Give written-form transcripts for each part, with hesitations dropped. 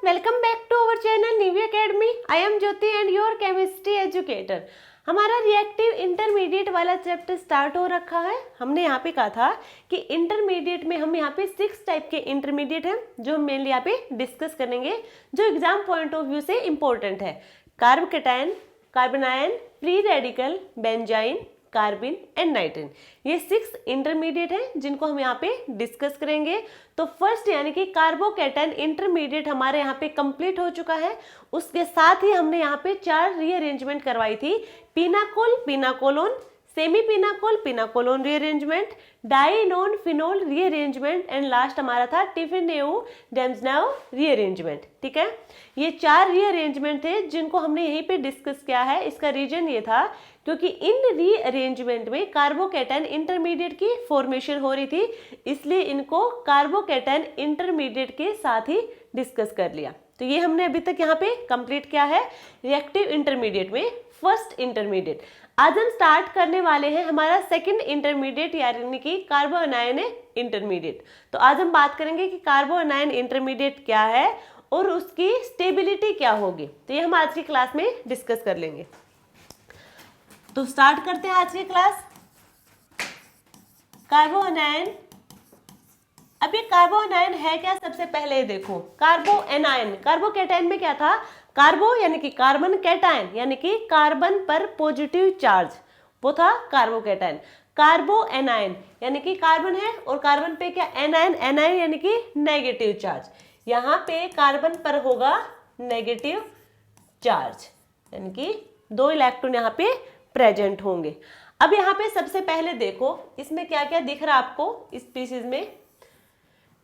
Welcome back to our channel new academy. I am Jyoti and your chemistry educator. हमारा reactive intermediate वाला chapter start हो रखा है। हमने यहाँ पे कहा था कि इंटरमीडिएट में हम यहाँ पे 6 टाइप के इंटरमीडिएट हैं जो हम मेनली यहाँ पे डिस्कस करेंगे, जो एग्जाम पॉइंट ऑफ व्यू से इम्पोर्टेंट है। Carbocation, carbanion, free radical, benzyne, carbene and nitrene, ये 6 इंटरमीडिएट हैं जिनको हम यहाँ पे डिस्कस करेंगे। तो फर्स्ट यानी कि कार्बोकैटायन इंटरमीडिएट हमारे यहाँ पे कंप्लीट हो चुका है। उसके साथ ही हमने यहाँ पे 4 रीअरेंजमेंट करवाई थी, pinacol, pinacolone, semi pinacol, pinacolone rearrangement, dienone phenol rearrangement and last हमारा था टिफिनेउ डेम्सनाउ रीअरेंजमेंट। ठीक है, ये 4 रीअरेंजमेंट थे जिनको हमने यहीं पे डिस्कस किया है। इसका रीजन ये था क्योंकि इन रीअरेंजमेंट में कार्बोकैटायन इंटरमीडिएट की फॉर्मेशन हो रही थी, इसलिए इनको कार्बोकैटायन इंटरमीडिएट के साथ ही डिस्कस कर लिया। तो ये हमने अभी तक यहाँ पे कंप्लीट किया है रिएक्टिव इंटरमीडिएट में फर्स्ट इंटरमीडिएट। आज हम स्टार्ट करने वाले हैं हमारा सेकंड इंटरमीडिएट यानी कि कार्बो अनायन इंटरमीडिएट। तो आज हम बात करेंगे कि कार्बो अनायन इंटरमीडिएट क्या है और उसकी स्टेबिलिटी क्या होगी। तो ये हम आज की क्लास में डिस्कस कर लेंगे। तो स्टार्ट करते हैं आज की क्लास। कार्बो अनायन, अब ये कार्बो अनायन है क्या, सबसे पहले देखो कार्बो एनायन। कार्बोकैटायन में क्या था, कार्बो यानी कि कार्बन, कैटायन यानी कि कार्बन पर पॉजिटिव चार्ज, वो था कार्बोकैटायन। कार्बो एनायन यानी कि कार्बन है और कार्बन पे क्या एनायन, एनायन यानी कि नेगेटिव चार्ज। यहाँ पे कार्बन पर होगा नेगेटिव चार्ज यानी कि 2 इलेक्ट्रॉन यहाँ पे प्रेजेंट होंगे। अब यहाँ पे सबसे पहले देखो इसमें क्या क्या दिख रहा है आपको। इस स्पीशीज में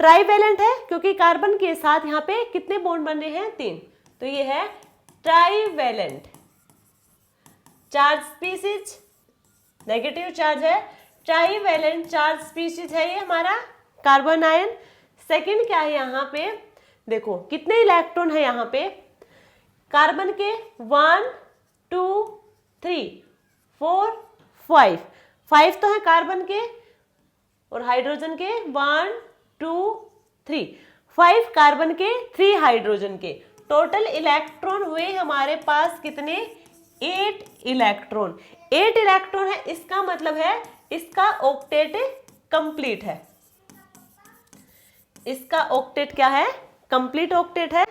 ट्राईवैलेंट है क्योंकि कार्बन के साथ यहाँ पे कितने बॉन्ड बन रहे हैं, 3, तो ये है trivalent charge species, negative charge है, ट्राईवैलेंट चार्ज स्पीशीज है ये हमारा कार्बन आयन। सेकंड क्या है, यहाँ पे देखो कितने इलेक्ट्रॉन है यहाँ पे, कार्बन के 1 2 3 4 5 तो है कार्बन के, और हाइड्रोजन के 1 2 3 5 कार्बन के, 3 हाइड्रोजन के। टोटल इलेक्ट्रॉन हुए हमारे पास कितने, 8 इलेक्ट्रॉन। 8 इलेक्ट्रॉन है, इसका मतलब है इसका ऑक्टेट कंप्लीट है। इसका ऑक्टेट क्या है, कंप्लीट ऑक्टेट है।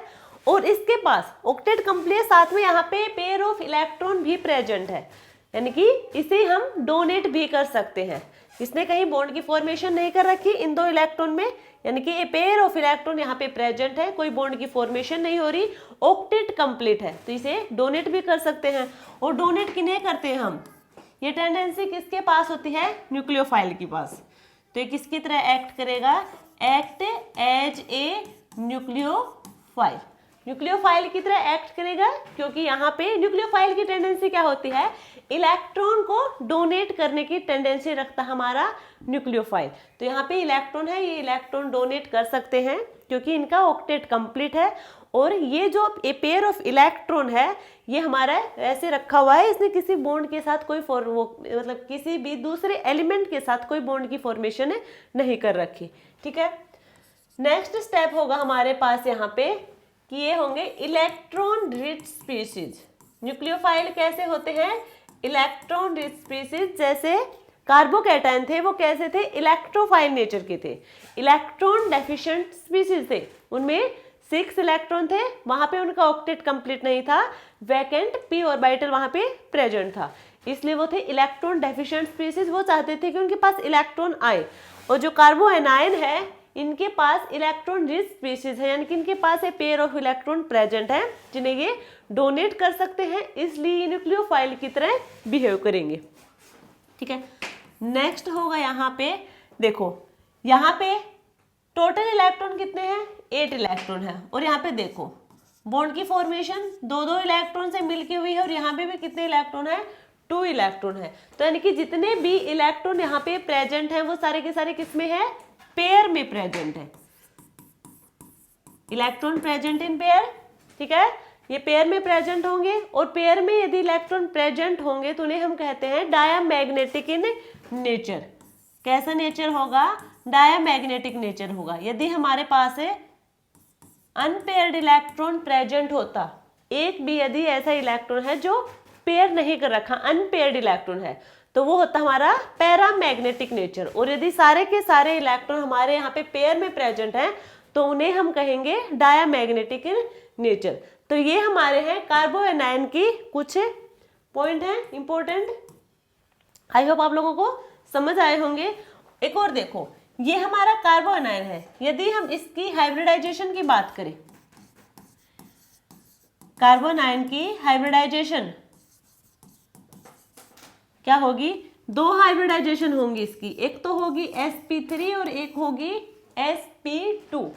और इसके पास ऑक्टेट कंप्लीट, साथ में यहाँ पे पेयर ऑफ इलेक्ट्रॉन भी प्रेजेंट है, यानी कि इसे हम डोनेट भी कर सकते हैं। इसने कहीं बॉन्ड की फॉर्मेशन नहीं कर रखी इन 2 इलेक्ट्रॉन में, यानी कि ए पेयर ऑफ इलेक्ट्रॉन यहाँ पे प्रेजेंट है, कोई बॉन्ड की फॉर्मेशन नहीं हो रही, ऑक्टेट कंप्लीट है, तो इसे डोनेट भी कर सकते हैं। और डोनेट किन्हें करते हैं हम, ये टेंडेंसी किसके पास होती है, न्यूक्लियोफाइल के पास। तो ये किसकी तरह एक्ट करेगा, act as a nucleophile, nucleophile की तरह एक्ट करेगा, क्योंकि यहाँ पे न्यूक्लियोफाइल की टेंडेंसी क्या होती है, इलेक्ट्रॉन को डोनेट करने की टेंडेंसी रखता हमारा न्यूक्लियोफाइल। तो यहाँ पे इलेक्ट्रॉन है, ये इलेक्ट्रॉन डोनेट कर सकते हैं क्योंकि इनका ऑक्टेट कंप्लीट है। और ये जो पेयर ऑफ इलेक्ट्रॉन है ये हमारा ऐसे रखा हुआ है, इसने किसी बॉन्ड के साथ कोई मतलब किसी भी दूसरे एलिमेंट के साथ कोई बॉन्ड की फॉर्मेशन नहीं कर रखी। ठीक है, नेक्स्ट स्टेप होगा हमारे पास यहाँ पे कि ये होंगे इलेक्ट्रॉन रिच स्पीशीज। न्यूक्लियोफाइल कैसे होते हैं, इलेक्ट्रॉन रिच स्पीशीज। जैसे कार्बोकैटायन थे वो कैसे थे, इलेक्ट्रोफाइल नेचर के थे। इलेक्ट्रॉन डेफिशिएंट स्पीशीज थे, उनमें 6 इलेक्ट्रॉन थे, वहां पे उनका ऑक्टेट कंप्लीट नहीं था, वैकेंट p ऑर्बिटल वहां पे प्रेजेंट था, इसलिए वो थे इलेक्ट्रॉन डेफिशिएंट स्पीशीज। वो चाहते थे कि उनके पास इलेक्ट्रॉन आए। और जो कार्बो एनायन है इनके पास इलेक्ट्रॉन रिच स्पीशीज है, यानी कि इनके पास एक पेयर ऑफ इलेक्ट्रॉन प्रेजेंट है जिन्हें ये डोनेट कर सकते हैं, इसलिए न्यूक्लियोफाइल की तरह बिहेव करेंगे। ठीक है, नेक्स्ट होगा यहाँ पे देखो, यहाँ पे टोटल इलेक्ट्रॉन कितने हैं, 8 इलेक्ट्रॉन है। और यहाँ पे देखो बॉन्ड की फॉर्मेशन 2-2 इलेक्ट्रॉन से मिलके हुई है, और यहाँ पे भी कितने इलेक्ट्रॉन है, 2 इलेक्ट्रॉन है। तो यानी कि जितने भी इलेक्ट्रॉन यहाँ पे प्रेजेंट है वो सारे के सारे किसमें है, पेयर में प्रेजेंट है। इलेक्ट्रॉन प्रेजेंट इन पेयर, ठीक है, ये पेयर में प्रेजेंट होंगे। और पेयर में यदि इलेक्ट्रॉन प्रेजेंट होंगे तो उन्हें हम कहते हैं डायामैग्नेटिक इन नेचर। कैसा नेचर होगा, डायामैग्नेटिक नेचर होगा। यदि हमारे पास अनपेयर्ड इलेक्ट्रॉन प्रेजेंट होता, एक भी यदि ऐसा इलेक्ट्रॉन है जो पेयर नहीं कर रखा, अनपेयर्ड इलेक्ट्रॉन है, तो वो होता हमारा पैरामैग्नेटिक नेचर। और यदि सारे के सारे इलेक्ट्रॉन हमारे यहाँ पे पेयर में प्रेजेंट हैं तो उन्हें हम कहेंगे डायामैग्नेटिक नेचर। तो ये हमारे हैं कार्बो एनायन की कुछ पॉइंट हैं इंपॉर्टेंट। आई होप आप लोगों को समझ आए होंगे। एक और देखो, ये हमारा कार्बो एनायन है, यदि हम इसकी हाइब्रिडाइजेशन की बात करें, कार्बो एनायन की हाइब्रिडाइजेशन क्या होगी, दो हाइब्रिडाइजेशन होंगी इसकी, एक तो होगी sp3 और एक होगी sp2।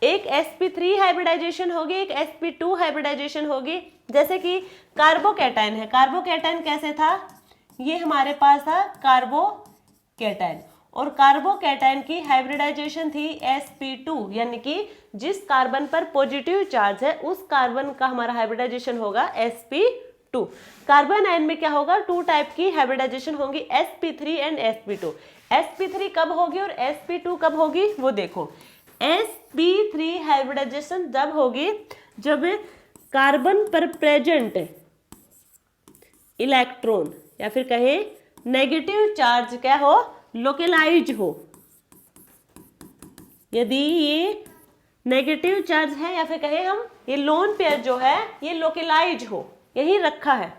एक sp3 हाइब्रिडाइजेशन होगी, एक sp2 हाइब्रिडाइजेशन होगी। जैसे कि कार्बोकैटायन है, कार्बोकैटायन कैसे था, ये हमारे पास था कार्बोकैटायन, और कार्बोकैटायन की हाइब्रिडाइजेशन थी sp2, यानी कि जिस कार्बन पर पॉजिटिव चार्ज है उस कार्बन का हमारा हाइब्रिडाइजेशन होगा sp2। कार्बन आयन में क्या होगा, टू टाइप की हाइब्रिडाइजेशन होगी, sp3 एंड sp2। sp3 कब होगी और sp2 कब होगी वो देखो, sp3 हाइब्रिडाइजेशन जब होगी जब कार्बन पर प्रेजेंट इलेक्ट्रॉन या फिर कहें नेगेटिव चार्ज क्या हो, लोकलाइज हो। यदि ये नेगेटिव चार्ज है या फिर कहें हम ये लोन पेयर जो है ये लोकलाइज हो, यही रखा है,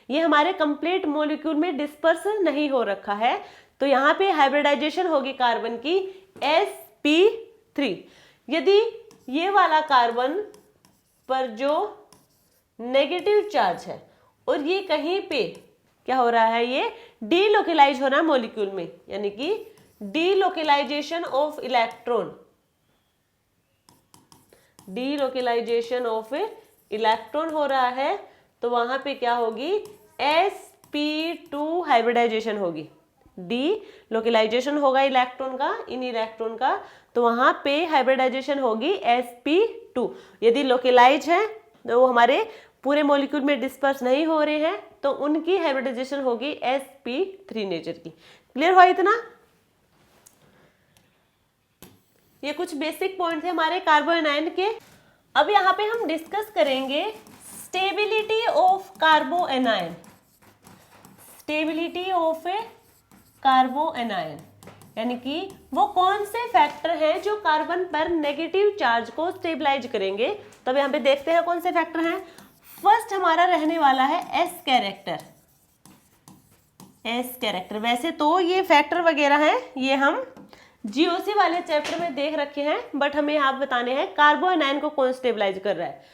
ये हमारे कंप्लीट मॉलिक्यूल में डिस्पर्स नहीं हो रखा है, तो यहाँ पे हाइब्रिडाइजेशन होगी कार्बन की sp3। यदि ये वाला कार्बन पर जो नेगेटिव चार्ज है और ये कहीं पे क्या हो रहा है, ये डीलोकलाइज हो रहा है मॉलिक्यूल में, यानी कि delocalization of electron, delocalization of electron हो रहा है, तो वहां पे क्या होगी, sp2 हाइब्रिडाइजेशन होगी, डीलोकलाइजेशन होगा इलेक्ट्रॉन का, इन इलेक्ट्रॉन का, तो वहां पे हाइब्रिडाइजेशन होगी sp2। यदि लोकलाइज है तो वो हमारे पूरे मॉलिक्यूल में डिस्पर्स नहीं हो रहे हैं, तो उनकी हाइब्रिडाइजेशन होगी sp3 नेचर की। क्लियर हुआ इतना? ये कुछ बेसिक पॉइंट थे हमारे कार्बो एनायन के। अब यहाँ पे हम डिस्कस करेंगे stability of carbo anion, stability of carbo anion, यानी कि वो कौन से फैक्टर हैं जो कार्बन पर नेगेटिव चार्ज को स्टेबलाइज करेंगे। तब यहाँ पे देखते हैं कौन से फैक्टर हैं। फर्स्ट हमारा रहने वाला है एस कैरेक्टर, एस कैरेक्टर। वैसे तो ये फैक्टर वगैरह हैं ये हम जीओसी वाले चैप्टर में देख रखे हैं, बट हमें यहाँ बताने हैं कार्बो एनायन को कौन स्टेबलाइज कर रहा है।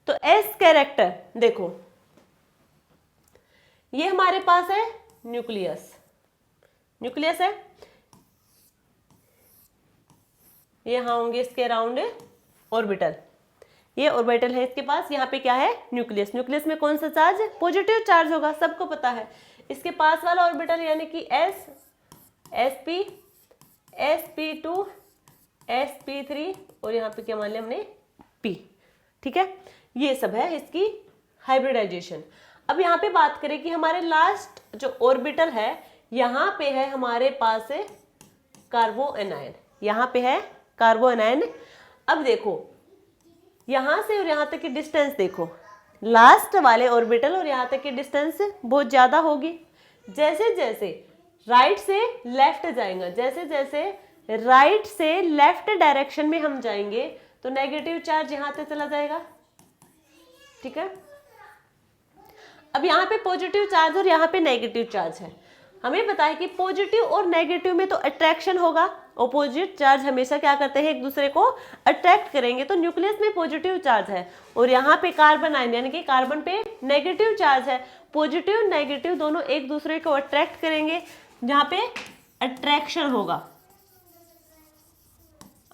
तो एस कैरेक्टर देखो, ये हमारे पास है न्यूक्लियस, न्यूक्लियस है, ये यहाँ होंगे इसके अराउंड ऑर्बिटल, ये ऑर्बिटल है इसके पास, यहाँ पे क्या है न्यूक्लियस। न्यूक्लियस में कौन सा चार्ज, पॉजिटिव चार्ज होगा, सबको पता है। इसके पास वाला ऑर्बिटल यानी कि एस, sp, sp2, sp3 और यहाँ पे क्या मान लिया हमने p, ठीक है। ये सब है इसकी हाइब्रिडाइजेशन। अब यहाँ पे बात करें कि हमारे लास्ट जो ऑर्बिटल है यहाँ पे है हमारे पास कार्बो एनायन, यहाँ पे है कार्बो एनायन। अब देखो यहाँ से और यहाँ तक की डिस्टेंस देखो, लास्ट वाले ऑर्बिटल और यहाँ तक की डिस्टेंस बहुत ज्यादा होगी। जैसे जैसे राइट से लेफ्ट जाएंगे, जैसे जैसे राइट से लेफ्ट डायरेक्शन में हम जाएंगे तो नेगेटिव चार्ज यहाँ से चला जाएगा, ठीक है। अब यहाँ पे पॉजिटिव चार्ज और यहाँ पे नेगेटिव चार्ज है। हमें पता है कि पॉजिटिव और नेगेटिव में तो अट्रैक्शन होगा, ऑपोजिट चार्ज हमेशा क्या करते हैं एक दूसरे को अट्रैक्ट करेंगे। तो न्यूक्लियस में पॉजिटिव चार्ज है और यहाँ पे कार्बन आयन यानी कि कार्बन पे नेगेटिव चार्ज है, पॉजिटिव नेगेटिव दोनों एक दूसरे को अट्रैक्ट करेंगे। जहाँ पे अट्रैक्शन होगा,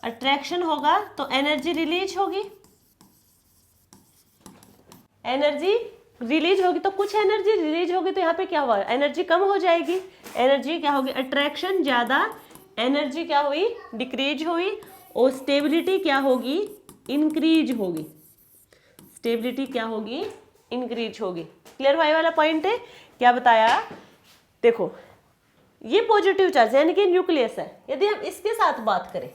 अट्रैक्शन होगा तो एनर्जी रिलीज होगी, एनर्जी रिलीज होगी, तो कुछ एनर्जी रिलीज होगी तो यहाँ पे क्या हुआ, एनर्जी कम हो जाएगी, एनर्जी क्या होगी, अट्रैक्शन ज्यादा, एनर्जी क्या हुई, डिक्रीज हुई, और स्टेबिलिटी क्या होगी, इंक्रीज होगी, स्टेबिलिटी क्या होगी, इंक्रीज होगी। क्लियर हुआ वाला पॉइंट है। क्या बताया, देखो ये पॉजिटिव चार्ज यानी कि न्यूक्लियस है। यदि हम इसके साथ बात करें,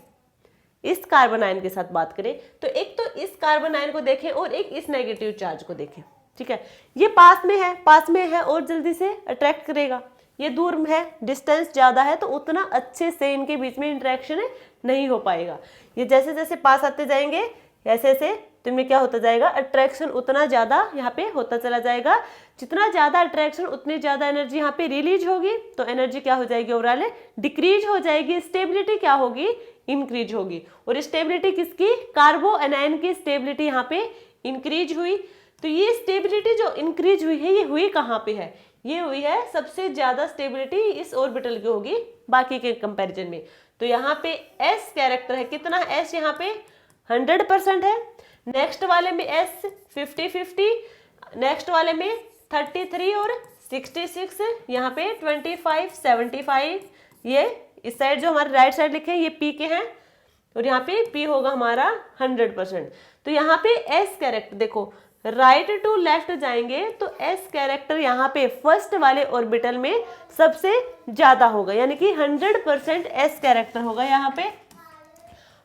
इस कार्बन आयन के साथ बात करें तो एक तो इस कार्बन आयन को देखें और एक इस नेगेटिव चार्ज को देखें, ठीक है। ये पास में है और जल्दी से अट्रैक्ट करेगा। ये दूर में है, डिस्टेंस ज्यादा है, तो उतना अच्छे से इनके बीच में इंटरेक्शन नहीं हो पाएगा। ये जैसे जैसे पास आते जाएंगे ऐसे ऐसे तो इनमें क्या होता जाएगा, अट्रैक्शन उतना ज्यादा यहाँ पे होता चला जाएगा। जितना ज्यादा अट्रैक्शन उतनी ज्यादा एनर्जी यहाँ पे रिलीज होगी, तो एनर्जी क्या हो जाएगी, ओवरऑल डिक्रीज हो जाएगी। स्टेबिलिटी क्या होगी, इंक्रीज होगी। और स्टेबिलिटी किसकी, कार्बो एनायन की स्टेबिलिटी यहाँ पे इंक्रीज हुई। तो ये स्टेबिलिटी जो इंक्रीज हुई है ये हुई कहाँ पे है, ये हुई है सबसे ज्यादा स्टेबिलिटी इस ऑर्बिटल की होगी बाकी के कंपैरिजन में। तो यहाँ पे एस कैरेक्टर है, कितना एस यहाँ पे 100% है। नेक्स्ट वाले में एस 50-50, नेक्स्ट वाले में 33 और 66, यहाँ पे 25-75। ये इस साइड जो हमारे राइट साइड लिखे हैं ये पी के हैं और यहाँ पे पी होगा हमारा 100%। तो यहाँ पे एस कैरेक्टर देखो, राइट टू लेफ्ट जाएंगे तो एस कैरेक्टर यहाँ पे फर्स्ट वाले ऑर्बिटल में सबसे ज्यादा होगा, यानी कि 100% एस कैरेक्टर होगा यहाँ पे।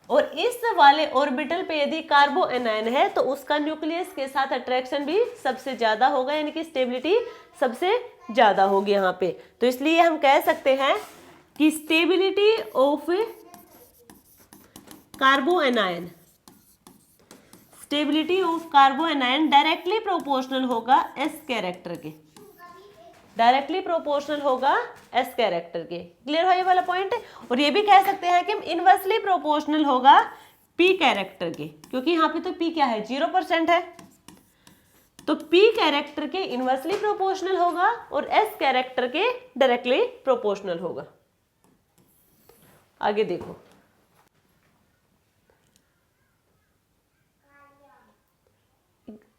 और इस वाले ऑर्बिटल पे यदि कार्बो एनायन है तो उसका न्यूक्लियस के साथ अट्रैक्शन भी सबसे ज्यादा होगा, यानी कि स्टेबिलिटी सबसे ज्यादा होगी यहाँ पे। तो इसलिए हम कह सकते हैं कि stability of carbo anion, stability of carbo anion directly proportional होगा एस कैरेक्टर के, डायरेक्टली प्रोपोर्शनल होगा एस कैरेक्टर के। क्लियर है ये वाला पॉइंट। और ये भी कह सकते हैं कि इनवर्सली प्रोपोर्शनल होगा पी कैरेक्टर के, क्योंकि यहाँ पे तो पी क्या है 0% है, तो पी कैरेक्टर के इनवर्सली प्रोपोर्शनल होगा और एस कैरेक्टर के डायरेक्टली प्रोपोर्शनल होगा। आगे देखो,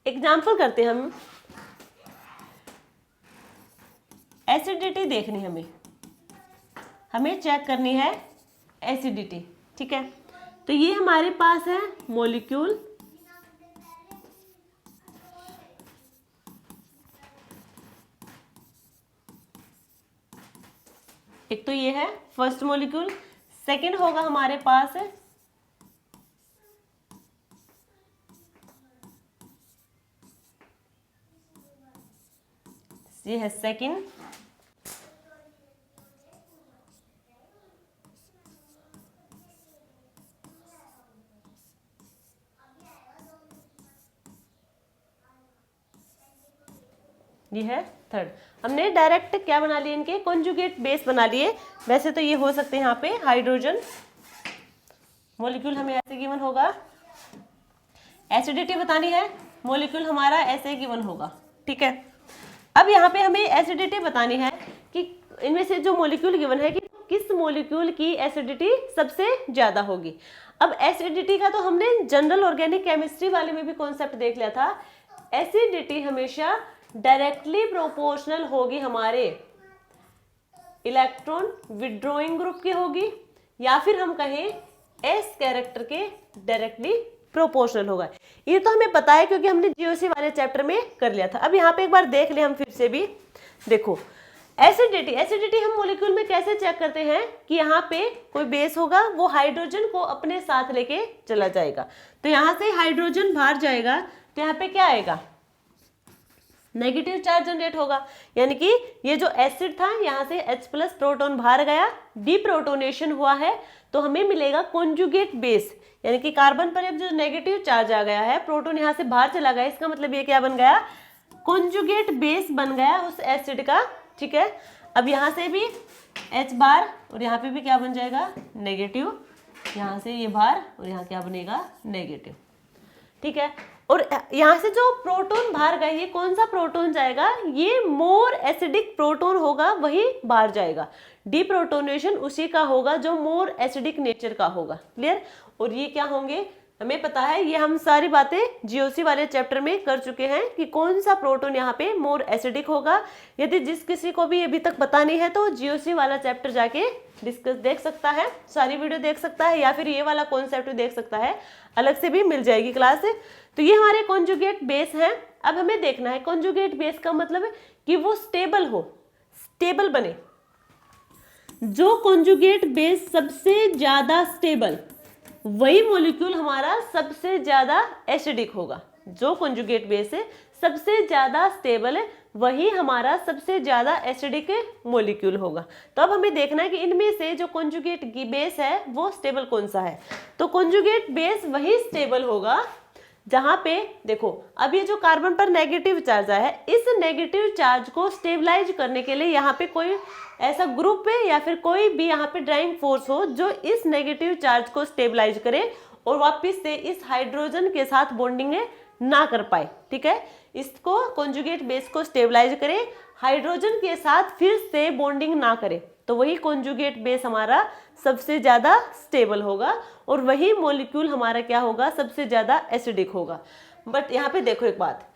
एग्जाम्पल करते हैं हम। एसिडिटी देखनी हमें चेक करनी है एसिडिटी, ठीक है। तो ये हमारे पास है मॉलिक्यूल, एक तो ये है फर्स्ट मॉलिक्यूल, सेकंड होगा हमारे पास ये है सेकंड, ये है थर्ड। हमने डायरेक्ट क्या बना लिए, इनके कॉन्जुगेट बेस बना लिए। वैसे तो ये हो सकते हैं यहाँ पे हाइड्रोजन मॉलिक्यूल, हमें ऐसे गिवन होगा। एसिडिटी बतानी है, मॉलिक्यूल हमारा ऐसे गिवन होगा, ठीक है। अब यहाँ पे हमें एसिडिटी बतानी है कि इनमें से जो मॉलिक्यूल गिवन है कि किस मॉलिक्यूल की एसिडिटी सबसे ज्यादा होगी। अब एसिडिटी का तो हमने जनरल ऑर्गेनिक केमिस्ट्री वाले में भी कॉन्सेप्ट देख लिया था। एसिडिटी हमेशा डायरेक्टली प्रोपोर्शनल होगी हमारे इलेक्ट्रॉन विड्रॉइंग ग्रुप की होगी, या फिर हम कहें एस कैरेक्टर के डायरेक्टली प्रोपोर्शनल होगा। ये तो हमें पता है क्योंकि हमने जीओसी वाले चैप्टर में कर लिया था। अब यहाँ पे एक बार देख ले हम फिर से भी, देखो एसिडिटी हम मॉलिक्यूल में कैसे चेक करते हैं कि यहाँ पे कोई बेस होगा, वो हाइड्रोजन को अपने साथ लेके चला जाएगा। तो यहाँ से हाइड्रोजन बाहर जाएगा तो यहाँ पे क्या आएगा, नेगेटिव चार्ज जनरेट होगा, यानी कि ये जो एसिड था यहाँ से H+ प्रोटॉन बाहर गया, डीप्रोटोनेशन हुआ है, तो हमें मिलेगा कॉन्जुगेट बेस, यानी कि कार्बन पर जो नेगेटिव चार्ज आ गया है, प्रोटॉन यहाँ से बाहर चला गया, इसका मतलब ये क्या बन गया, कॉन्जुगेट बेस बन गया उस एसिड का, ठीक है। अब यहाँ से भी H बार और यहाँ पे भी क्या बन जाएगा, नेगेटिव, यहाँ से ये बाहर और यहाँ क्या बनेगा, नेगेटिव, ठीक है। और यहाँ से जो प्रोटॉन बाहर गए, ये कौन सा प्रोटॉन जाएगा, ये मोर एसिडिक प्रोटॉन होगा, वही बाहर जाएगा। डीप्रोटोनेशन उसी का होगा जो मोर एसिडिक नेचर का होगा। क्लियर। और ये क्या होंगे हमें पता है, ये हम सारी बातें जीओसी वाले चैप्टर में कर चुके हैं कि कौन सा प्रोटॉन यहाँ पे मोर एसिडिक होगा। यदि जिस किसी को भी अभी तक पता नहीं है तो जीओसी वाला चैप्टर जाके डिस्कस देख सकता है, सारी वीडियो देख सकता है, या फिर ये वाला कॉन्सेप्ट देख सकता है, अलग से भी मिल जाएगी क्लास से। तो ये हमारे कॉन्जुगेट बेस हैं। अब हमें देखना है कॉन्जुगेट बेस का मतलब है कि वो स्टेबल हो, स्टेबल बने। जो कॉन्जुगेट बेस सबसे ज्यादा स्टेबल, वही मॉलिक्यूल हमारा सबसे ज्यादा एसिडिक होगा। जो कॉन्जुगेट बेस है सबसे ज्यादा स्टेबल है, वही हमारा सबसे ज्यादा एसिडिक मॉलिक्यूल होगा। तो अब हमें देखना है कि इनमें से जो कॉन्जुगेट बेस है वो स्टेबल कौन सा है। तो कॉन्जुगेट बेस वही स्टेबल होगा जहां पे देखो, अब ये जो कार्बन पर नेगेटिव चार्ज आया है, इस नेगेटिव चार्ज को स्टेबलाइज करने के लिए यहाँ पे कोई ऐसा ग्रुप है या फिर कोई भी यहाँ पे ड्राइविंग फोर्स हो जो इस नेगेटिव चार्ज को स्टेबलाइज करे और वापस से इस हाइड्रोजन के साथ बॉन्डिंग ना कर पाए। ठीक है, इसको कॉन्जुगेट बेस को स्टेबलाइज करे, हाइड्रोजन के साथ फिर से बॉन्डिंग ना करे, तो वही कॉन्जुगेट बेस हमारा सबसे ज्यादा स्टेबल होगा और वही मॉलिक्यूल हमारा क्या होगा, सबसे ज्यादा एसिडिक होगा। बट यहाँ पे देखो एक बात,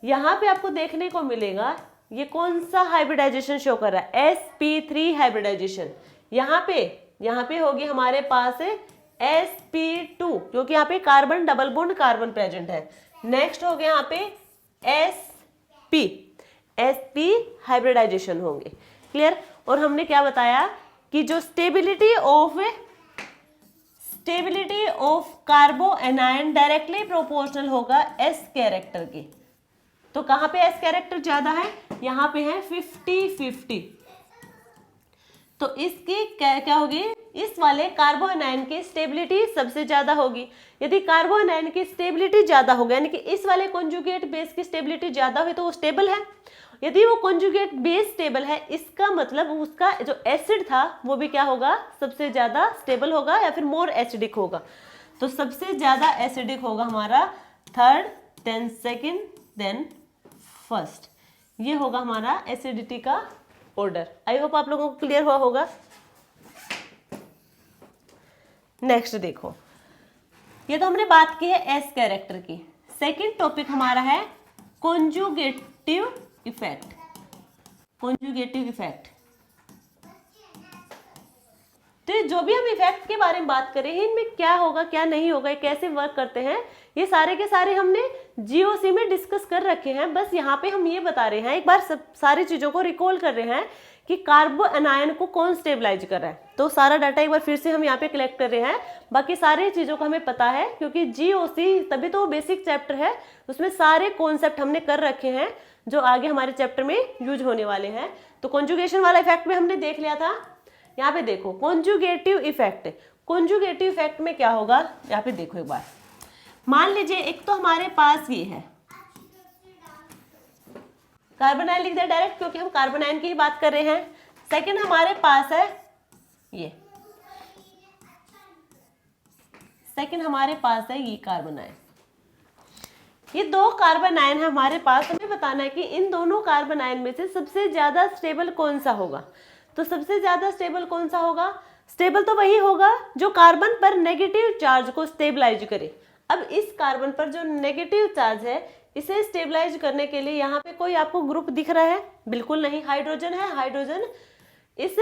यहाँ पे आपको देखने को मिलेगा ये कौन सा हाइब्रिडाइजेशन शो कर रहा है, sp3 हाइब्रिडाइजेशन। यहाँ पे होगी हमारे पास sp2 क्योंकि यहाँ पे carbon double bond carbon present है। नेक्स्ट हो गया यहाँ पे sp हाइब्रिडाइजेशन होंगे। क्लियर। और हमने क्या बताया कि जो stability of carbo anion directly proportional होगा s कैरेक्टर के। तो कहां पे s कैरेक्टर ज्यादा है, यहाँ पे है 50-50। तो इसकी क्या होगी, इस वाले कार्बो एनायन की स्टेबिलिटी सबसे ज्यादा होगी। यदि कार्बो एनायन की स्टेबिलिटी ज्यादा होगी यानी कि इस वाले कॉन्जुगेट बेस की स्टेबिलिटी ज्यादा हुई तो वो स्टेबल है। यदि वो कॉन्जुगेट बेस स्टेबल है, इसका मतलब उसका जो एसिड था वो भी क्या होगा, सबसे ज्यादा स्टेबल होगा या फिर मोर एसिडिक होगा। तो सबसे ज्यादा एसिडिक होगा हमारा third, then second, then first. ये होगा हमारा एसिडिटी का ऑर्डर। आई होप आप लोगों को क्लियर हुआ होगा। नेक्स्ट देखो, ये तो हमने बात की है एस कैरेक्टर की। सेकंड टॉपिक हमारा है कॉन्जुगेटिव इफेक्ट। कॉन्जुगेटिव इफेक्ट, तो जो भी हम इफेक्ट के बारे में बात कर रहे हैं, इनमें क्या होगा क्या नहीं होगा, ये कैसे वर्क करते हैं, ये सारे के सारे हमने जीओसी में डिस्कस कर रखे हैं। बस यहाँ पे हम ये बता रहे हैं, एक बार सब सारी चीजों को रिकॉल कर रहे हैं कि कार्बो एनायन को कौन स्टेबलाइज कर रहा है। तो सारा डाटा एक बार फिर से हम यहाँ पे कलेक्ट कर रहे हैं। बाकी सारी चीजों को हमें पता है क्योंकि जीओसी तभी तो बेसिक चैप्टर है, उसमें सारे कॉन्सेप्ट हमने कर रखे हैं जो आगे हमारे चैप्टर में यूज होने वाले हैं। तो कॉन्जुगेशन वाला इफेक्ट में हमने देख लिया था। यहाँ पे देखो कॉन्जुगेटिव इफेक्ट, कॉन्जुगेटिव इफेक्ट में क्या होगा, यहाँ पे देखो एक बार, मान लीजिए एक तो हमारे पास ये है कार्बन आयन, लिख दिया डायरेक्ट क्योंकि हम कार्बन आयन की ही बात कर रहे हैं। सेकंड हमारे पास है ये, सेकंड हमारे पास है ये कार्बन आयन। ये दो कार्बन आयन है हमारे पास, हमें बताना है कि इन दोनों कार्बन आयन में से सबसे ज्यादा स्टेबल कौन सा होगा। तो सबसे ज्यादा स्टेबल कौन सा होगा, स्टेबल तो वही होगा जो कार्बन पर नेगेटिव चार्ज को स्टेबलाइज करे। अब इस कार्बन पर जो नेगेटिव चार्ज है इसे स्टेबलाइज करने के लिए यहाँ पे कोई आपको ग्रुप दिख रहा है, बिल्कुल नहीं, हाइड्रोजन है। हाइड्रोजन इस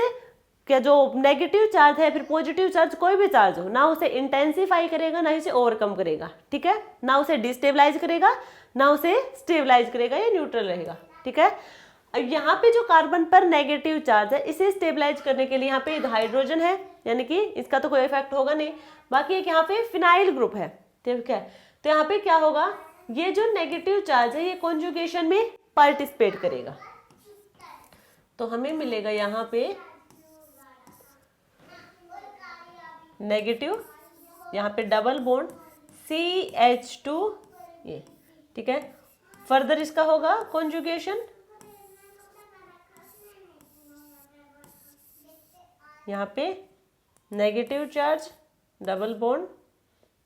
क्या जो नेगेटिव चार्ज है फिर पॉजिटिव चार्ज कोई भी चार्ज हो, ना उसे इंटेंसिफाई करेगा ना उसे ओवरकम करेगा। ठीक है, ना उसे डिस्टेबलाइज करेगा ना उसे स्टेबलाइज करेगा, ये न्यूट्रल रहेगा। ठीक है, अब यहाँ पे जो कार्बन पर नेगेटिव चार्ज है इसे स्टेबलाइज करने के लिए यहाँ पे हाइड्रोजन है, यानी कि इसका तो कोई इफेक्ट होगा नहीं। बाकी एक यहाँ पे फिनाइल ग्रुप है। ठीक है, तो यहाँ पे क्या होगा, ये जो नेगेटिव चार्ज है ये कॉन्जुगेशन में पार्टिसिपेट करेगा। तो हमें मिलेगा यहाँ पे नेगेटिव, यहाँ पे डबल बॉन्ड CH2 ये। ठीक है, फर्दर इसका होगा कॉन्जुगेशन, यहाँ पे नेगेटिव चार्ज डबल बॉन्ड,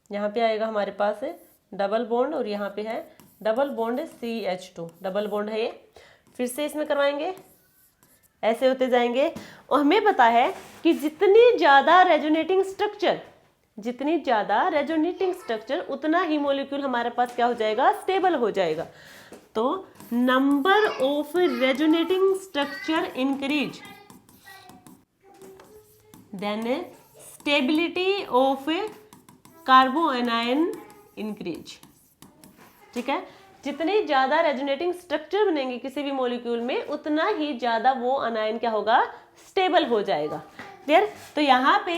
यहाँ पे आएगा हमारे पास है डबल बॉन्ड और यहाँ पे है double bond CH2, double bond है ये। फिर से इसमें करवाएंगे, ऐसे होते जाएंगे। और हमें पता है कि जितनी ज्यादा रेजोनेटिंग स्ट्रक्चर उतना ही मॉलिक्यूल हमारे पास क्या हो जाएगा, स्टेबल हो जाएगा। तो number of resonating structure increase, then stability of carbo anion increase. ठीक है, जितनी ज्यादा रेजोनेटिंग स्ट्रक्चर बनेंगे किसी भी मॉलिक्यूल में उतना ही ज्यादा वो अनायन क्या होगा, स्टेबल हो जाएगा। क्लियर। तो यहाँ पे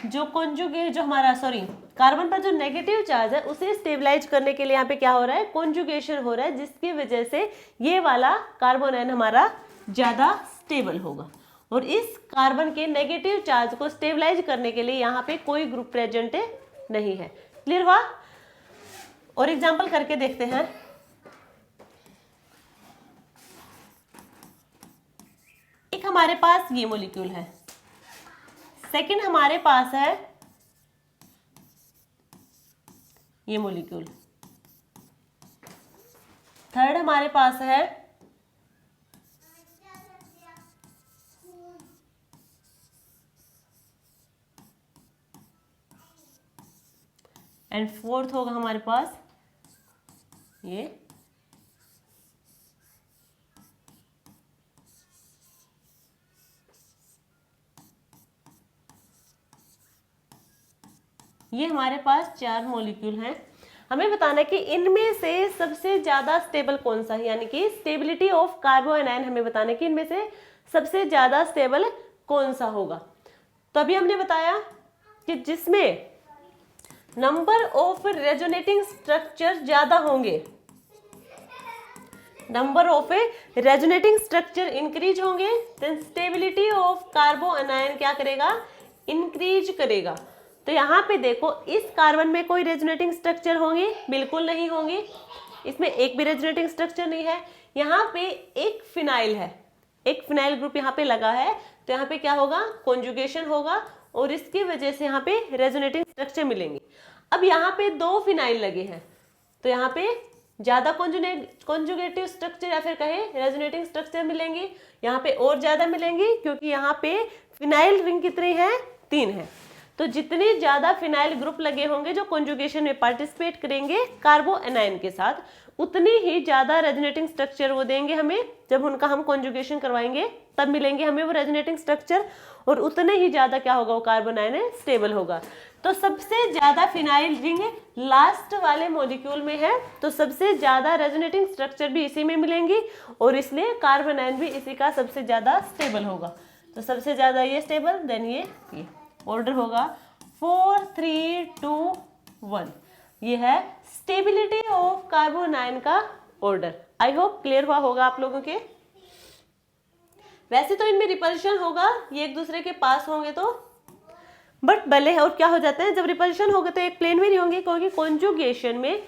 जो कॉन्जुगेट जो हमारा कार्बन पर जो नेगेटिव चार्ज है उसे स्टेबलाइज करने के लिए यहाँ पे क्या हो रहा है, कॉन्जुगेशन हो रहा है, जिसकी वजह से ये वाला कार्बन आयन हमारा ज्यादा स्टेबल होगा। और इस कार्बन के नेगेटिव चार्ज को स्टेबलाइज करने के लिए यहाँ पे कोई ग्रुप प्रेजेंट नहीं है। क्लियर हुआ। और एग्जांपल करके देखते हैं। एक हमारे पास ये मॉलिक्यूल है, सेकंड हमारे पास है ये मॉलिक्यूल, थर्ड हमारे पास है एंड फोर्थ होगा हमारे पास ये। ये हमारे पास 4 मॉलिक्यूल हैं। हमें बताना है कि इनमें से सबसे ज्यादा स्टेबल कौन सा है, यानी कि स्टेबिलिटी ऑफ कार्बन आयन हमें बताना है कि इनमें से सबसे ज्यादा स्टेबल कौन सा होगा। तो अभी हमने बताया कि जिसमें नंबर ऑफ रेजोनेटिंग स्ट्रक्चर ज्यादा होंगे, number of resonating structure increase होंगे, then stability of carbanion क्या करेगा, इंक्रीज करेगा। तो यहाँ पे देखो इस कार्बन में कोई रेजोनेटिंग स्ट्रक्चर होंगे, बिल्कुल नहीं होंगे, इसमें एक भी रेजोनेटिंग स्ट्रक्चर नहीं है। यहाँ पे एक फिनाइल है, एक फिनाइल ग्रुप यहाँ पे लगा है, तो यहाँ पे क्या होगा, कॉन्जुगेशन होगा और इसकी वजह से यहाँ पे रेजोनेटिंग स्ट्रक्चर मिलेंगे। अब यहाँ पे 2 फिनाइल लगे हैं, तो यहाँ पे ज्यादा कॉन्जुगेटिव स्ट्रक्चर या फिर कहे रेजोनेटिंग स्ट्रक्चर मिलेंगे, यहाँ पे और ज्यादा मिलेंगे, क्योंकि यहाँ पे फिनाइल रिंग कितनी है, 3 है। तो जितने ज्यादा फिनाइल ग्रुप लगे होंगे जो कॉन्जुगेशन में पार्टिसिपेट करेंगे कार्बो एनायन के साथ, उतनी ही ज्यादा रेजोनेटिंग स्ट्रक्चर वो देंगे हमें। जब उनका हम कॉन्जुगेशन करवाएंगे तब मिलेंगे हमें वो रेजोनेटिंग स्ट्रक्चर, और उतने ही ज्यादा क्या होगा, वो कार्बन आयन स्टेबल होगा। तो सबसे ज्यादा फिनाइल रिंग लास्ट वाले मॉलिक्यूल में है, तो सबसे ज्यादा रेजोनेटिंग स्ट्रक्चर भी इसी में मिलेंगी और इसलिए कार्बन आयन भी इसी का सबसे ज्यादा स्टेबल होगा। तो सबसे ज्यादा ये स्टेबल, देन ये ऑर्डर होगा 4 3 2 1। ये है स्टेबिलिटी ऑफ कार्बन आयन का ऑर्डर। आई होप क्लियर हुआ होगा आप लोगों के। वैसे तो इनमें रिपल्शन होगा, ये एक दूसरे के पास होंगे तो, बट भले और क्या हो जाता है, जब रिपल्शन होगा तो एक प्लेन में नहीं होंगे, क्योंकि कॉन्जुगेशन में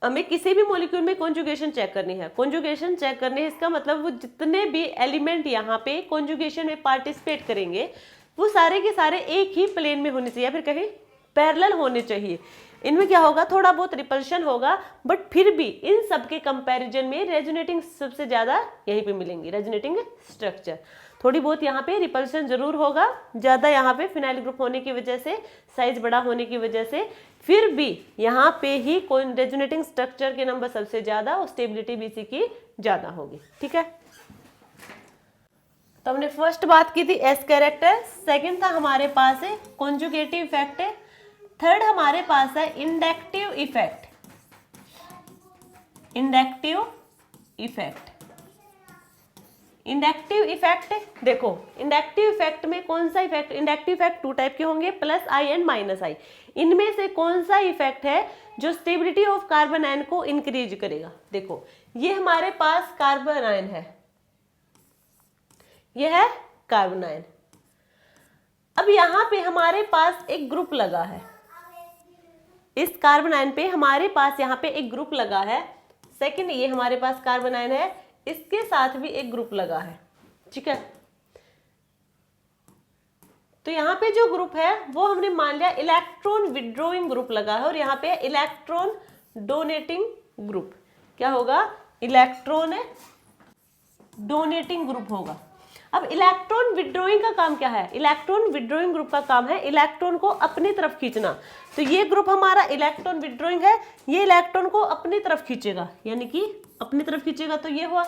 हमें किसी भी मॉलिक्यूल में कॉन्जुगेशन चेक करनी है। कॉन्जुगेशन चेक करने है इसका मतलब वो जितने भी एलिमेंट यहाँ पे कॉन्जुगेशन में पार्टिसिपेट करेंगे वो सारे के सारे एक ही प्लेन में होने चाहिए, या फिर कहीं पैरेलल होने चाहिए। इनमें क्या होगा, थोड़ा बहुत रिपल्शन होगा, बट फिर भी इन सब के कंपैरिजन में रेजोनेटिंग सबसे ज्यादा यहीं पे मिलेंगी, रेजोनेटिंग स्ट्रक्चर। थोड़ी बहुत यहाँ पे रिपल्शन जरूर होगा, ज्यादा यहाँ पे फिनाइल ग्रुप होने की वजह से, साइज बड़ा होने की वजह से, फिर भी यहाँ पे ही कोई रेजोनेटिंग स्ट्रक्चर के नंबर सबसे ज्यादा और स्टेबिलिटी भी इसी की ज्यादा होगी। ठीक है, तो हमने फर्स्ट बात की थी एस कैरेक्टर, सेकंड था हमारे पास है कॉन्जुगेटिव इफेक्ट, थर्ड हमारे पास है inductive effect. Inductive effect, inductive effect देखो, इंडक्टिव इफेक्ट में कौन सा इफेक्ट, इंडक्टिव इफेक्ट 2 टाइप के होंगे, प्लस आई एंड माइनस आई। इनमें से कौन सा इफेक्ट है जो स्टेबिलिटी ऑफ कार्बन आयन को इंक्रीज करेगा। देखो ये हमारे पास कार्बन आयन है, यह है कार्बन आयन। अब यहां पे हमारे पास एक ग्रुप लगा है, इस कार्बन आयन पे हमारे पास यहाँ पे एक ग्रुप लगा है। सेकंड ये हमारे पास कार्बन आयन है, इसके साथ भी एक ग्रुप लगा है। ठीक है, तो यहाँ पे जो ग्रुप है वो हमने मान लिया इलेक्ट्रॉन विड्रॉइंग ग्रुप लगा है, और यहाँ पे इलेक्ट्रॉन डोनेटिंग ग्रुप। क्या होगा, इलेक्ट्रॉन डोनेटिंग ग्रुप होगा। अब इलेक्ट्रॉन विड्रॉइंग का काम क्या है, इलेक्ट्रॉन विड्रॉइंग ग्रुप का काम है इलेक्ट्रॉन को अपनी तरफ खींचना। तो ये ग्रुप हमारा इलेक्ट्रॉन विड्रॉइंग है, ये इलेक्ट्रॉन को अपनी तरफ खींचेगा, यानी कि अपनी तरफ खींचेगा। तो ये हुआ,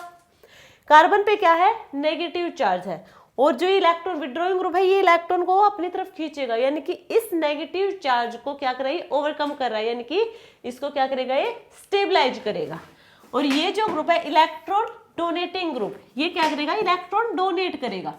कार्बन पे क्या है, नेगेटिव चार्ज है, और जो इलेक्ट्रॉन विड्रॉइंग ग्रुप है ये इलेक्ट्रॉन को अपनी तरफ खींचेगा, यानी कि इस नेगेटिव चार्ज को क्या कर रहा है, ओवरकम कर रहा है, यानी कि इसको क्या करेगा, ये स्टेबलाइज करेगा। और ये जो ग्रुप है इलेक्ट्रॉन डोनेटिंग ग्रुप, ये क्या करेगा, इलेक्ट्रॉन डोनेट करेगा।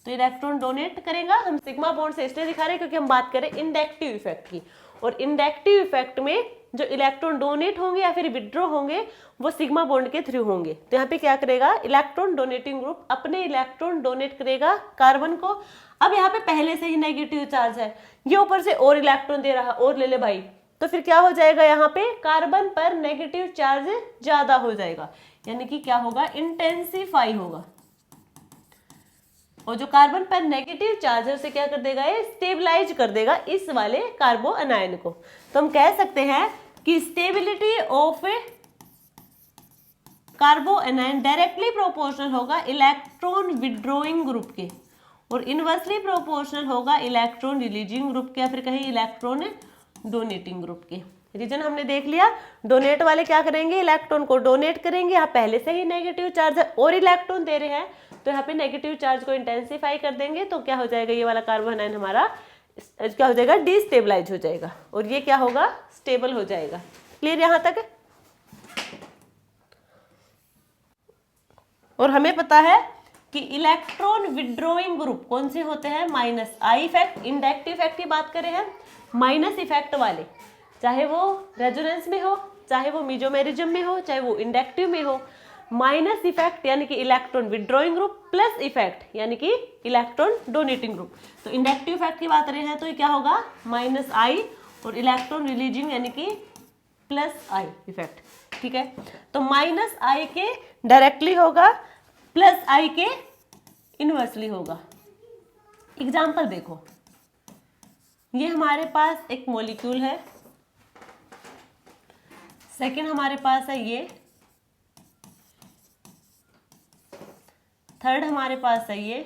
तो इलेक्ट्रॉन डोनेट करेगा। हम सिग्मा बॉन्ड से इसलिए दिखा रहे हैं क्योंकि हम बात करें इंडक्टिव इफेक्ट की, और इंडक्टिव इफेक्ट में जो इलेक्ट्रॉन डोनेट होंगे या फिर विड्रॉ होंगे वो सिग्मा बॉन्ड के थ्रू होंगे। तो यहाँ पे क्या करेगा, इलेक्ट्रॉन डोनेटिंग ग्रुप अपने इलेक्ट्रॉन डोनेट करेगा कार्बन को। अब यहाँ पे पहले से ही नेगेटिव चार्ज है, ये ऊपर से और इलेक्ट्रॉन दे रहा, और ले ले भाई, तो फिर क्या हो जाएगा, यहाँ पे कार्बन पर नेगेटिव चार्ज ज्यादा हो जाएगा, यानी कि क्या होगा, इंटेंसिफाई होगा। और जो कार्बन पर नेगेटिव चार्ज है उसे क्या कर देगा, ये स्टेबलाइज कर देगा इस वाले कार्बो अनायन को। तो हम कह सकते हैं कि स्टेबिलिटी ऑफ कार्बो अनायन डायरेक्टली प्रोपोर्शनल होगा इलेक्ट्रॉन विड्रॉइंग ग्रुप के, और इनवर्सली प्रोपोर्शनल होगा इलेक्ट्रॉन रिलीजिंग ग्रुप के, या फिर कहीं इलेक्ट्रॉन डोनेटिंग ग्रुप के। रीजन हमने देख लिया, डोनेट वाले क्या करेंगे, इलेक्ट्रॉन को डोनेट करेंगे, यहाँ पहले से ही नेगेटिव चार्ज है और इलेक्ट्रॉन दे रहे हैं, तो यहाँ पे नेगेटिव चार्ज को इंटेंसिफाई कर देंगे, तो क्या हो जाएगा, ये वाला कार्बन आयन हमारा क्या हो जाएगा, डिस्टेबलाइज हो जाएगा, और ये क्या होगा, स्टेबल हो जाएगा। क्लियर यहाँ तक? और हमें पता है कि इलेक्ट्रॉन विड्रॉइंग ग्रुप कौन से होते हैं, minus I effect, inductive effect की बात करें हैं, माइनस इफेक्ट वाले, चाहे वो रेजोनेंस में हो, चाहे वो मेसोमेरिज्म में हो, चाहे वो इंडक्टिव में हो। माइनस इफेक्ट यानी कि electron withdrawing group, plus effect यानी कि इलेक्ट्रॉन डोनेटिंग ग्रुप। तो इंडक्टिव इफेक्ट की बात कर रहे हैं तो ये क्या होगा, माइनस आई, और इलेक्ट्रॉन रिलीजिंग यानी कि प्लस आई इफेक्ट। ठीक है, तो माइनस आई के डायरेक्टली होगा, प्लस आई के इनवर्सली होगा। एग्जाम्पल देखो, ये हमारे पास एक मॉलिक्यूल है, सेकेंड हमारे पास है ये, थर्ड हमारे पास है ये,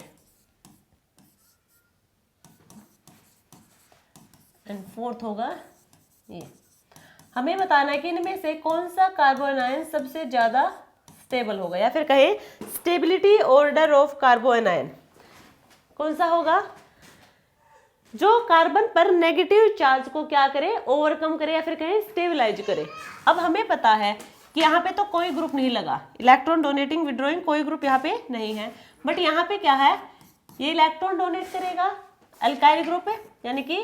एंड फोर्थ होगा ये। हमें बताना है कि इनमें से कौन सा कार्बन आयन सबसे ज्यादा स्टेबल होगा, या फिर कहें stability order of carbon ion कौन सा होगा, जो कार्बन पर नेगेटिव चार्ज को क्या करे, ओवरकम करे, या फिर कहें स्टेबलाइज करे। अब हमें पता है कि यहाँ पे तो कोई ग्रुप नहीं लगा, इलेक्ट्रॉन डोनेटिंग विड्रॉइंग कोई ग्रुप यहाँ पे नहीं है, बट यहाँ पे क्या है, ये इलेक्ट्रॉन डोनेट करेगा, अल्काइल ग्रुप है, यानी कि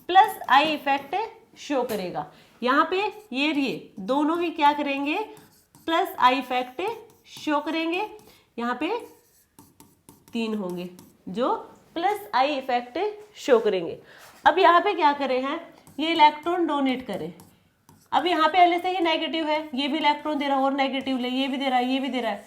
प्लस आई इफेक्ट शो करेगा। यहाँ पे ये दोनों ही क्या करेंगे, प्लस आई इफेक्ट शो करेंगे। यहाँ पे 3 होंगे जो प्लस आई इफेक्ट शो करेंगे। अब यहाँ पे क्या करें हैं, ये इलेक्ट्रॉन डोनेट करें, अब यहाँ पे पहले से ही नेगेटिव है, ये भी इलेक्ट्रॉन दे रहा है और नेगेटिव ले, ये भी दे रहा है, ये भी दे रहा है,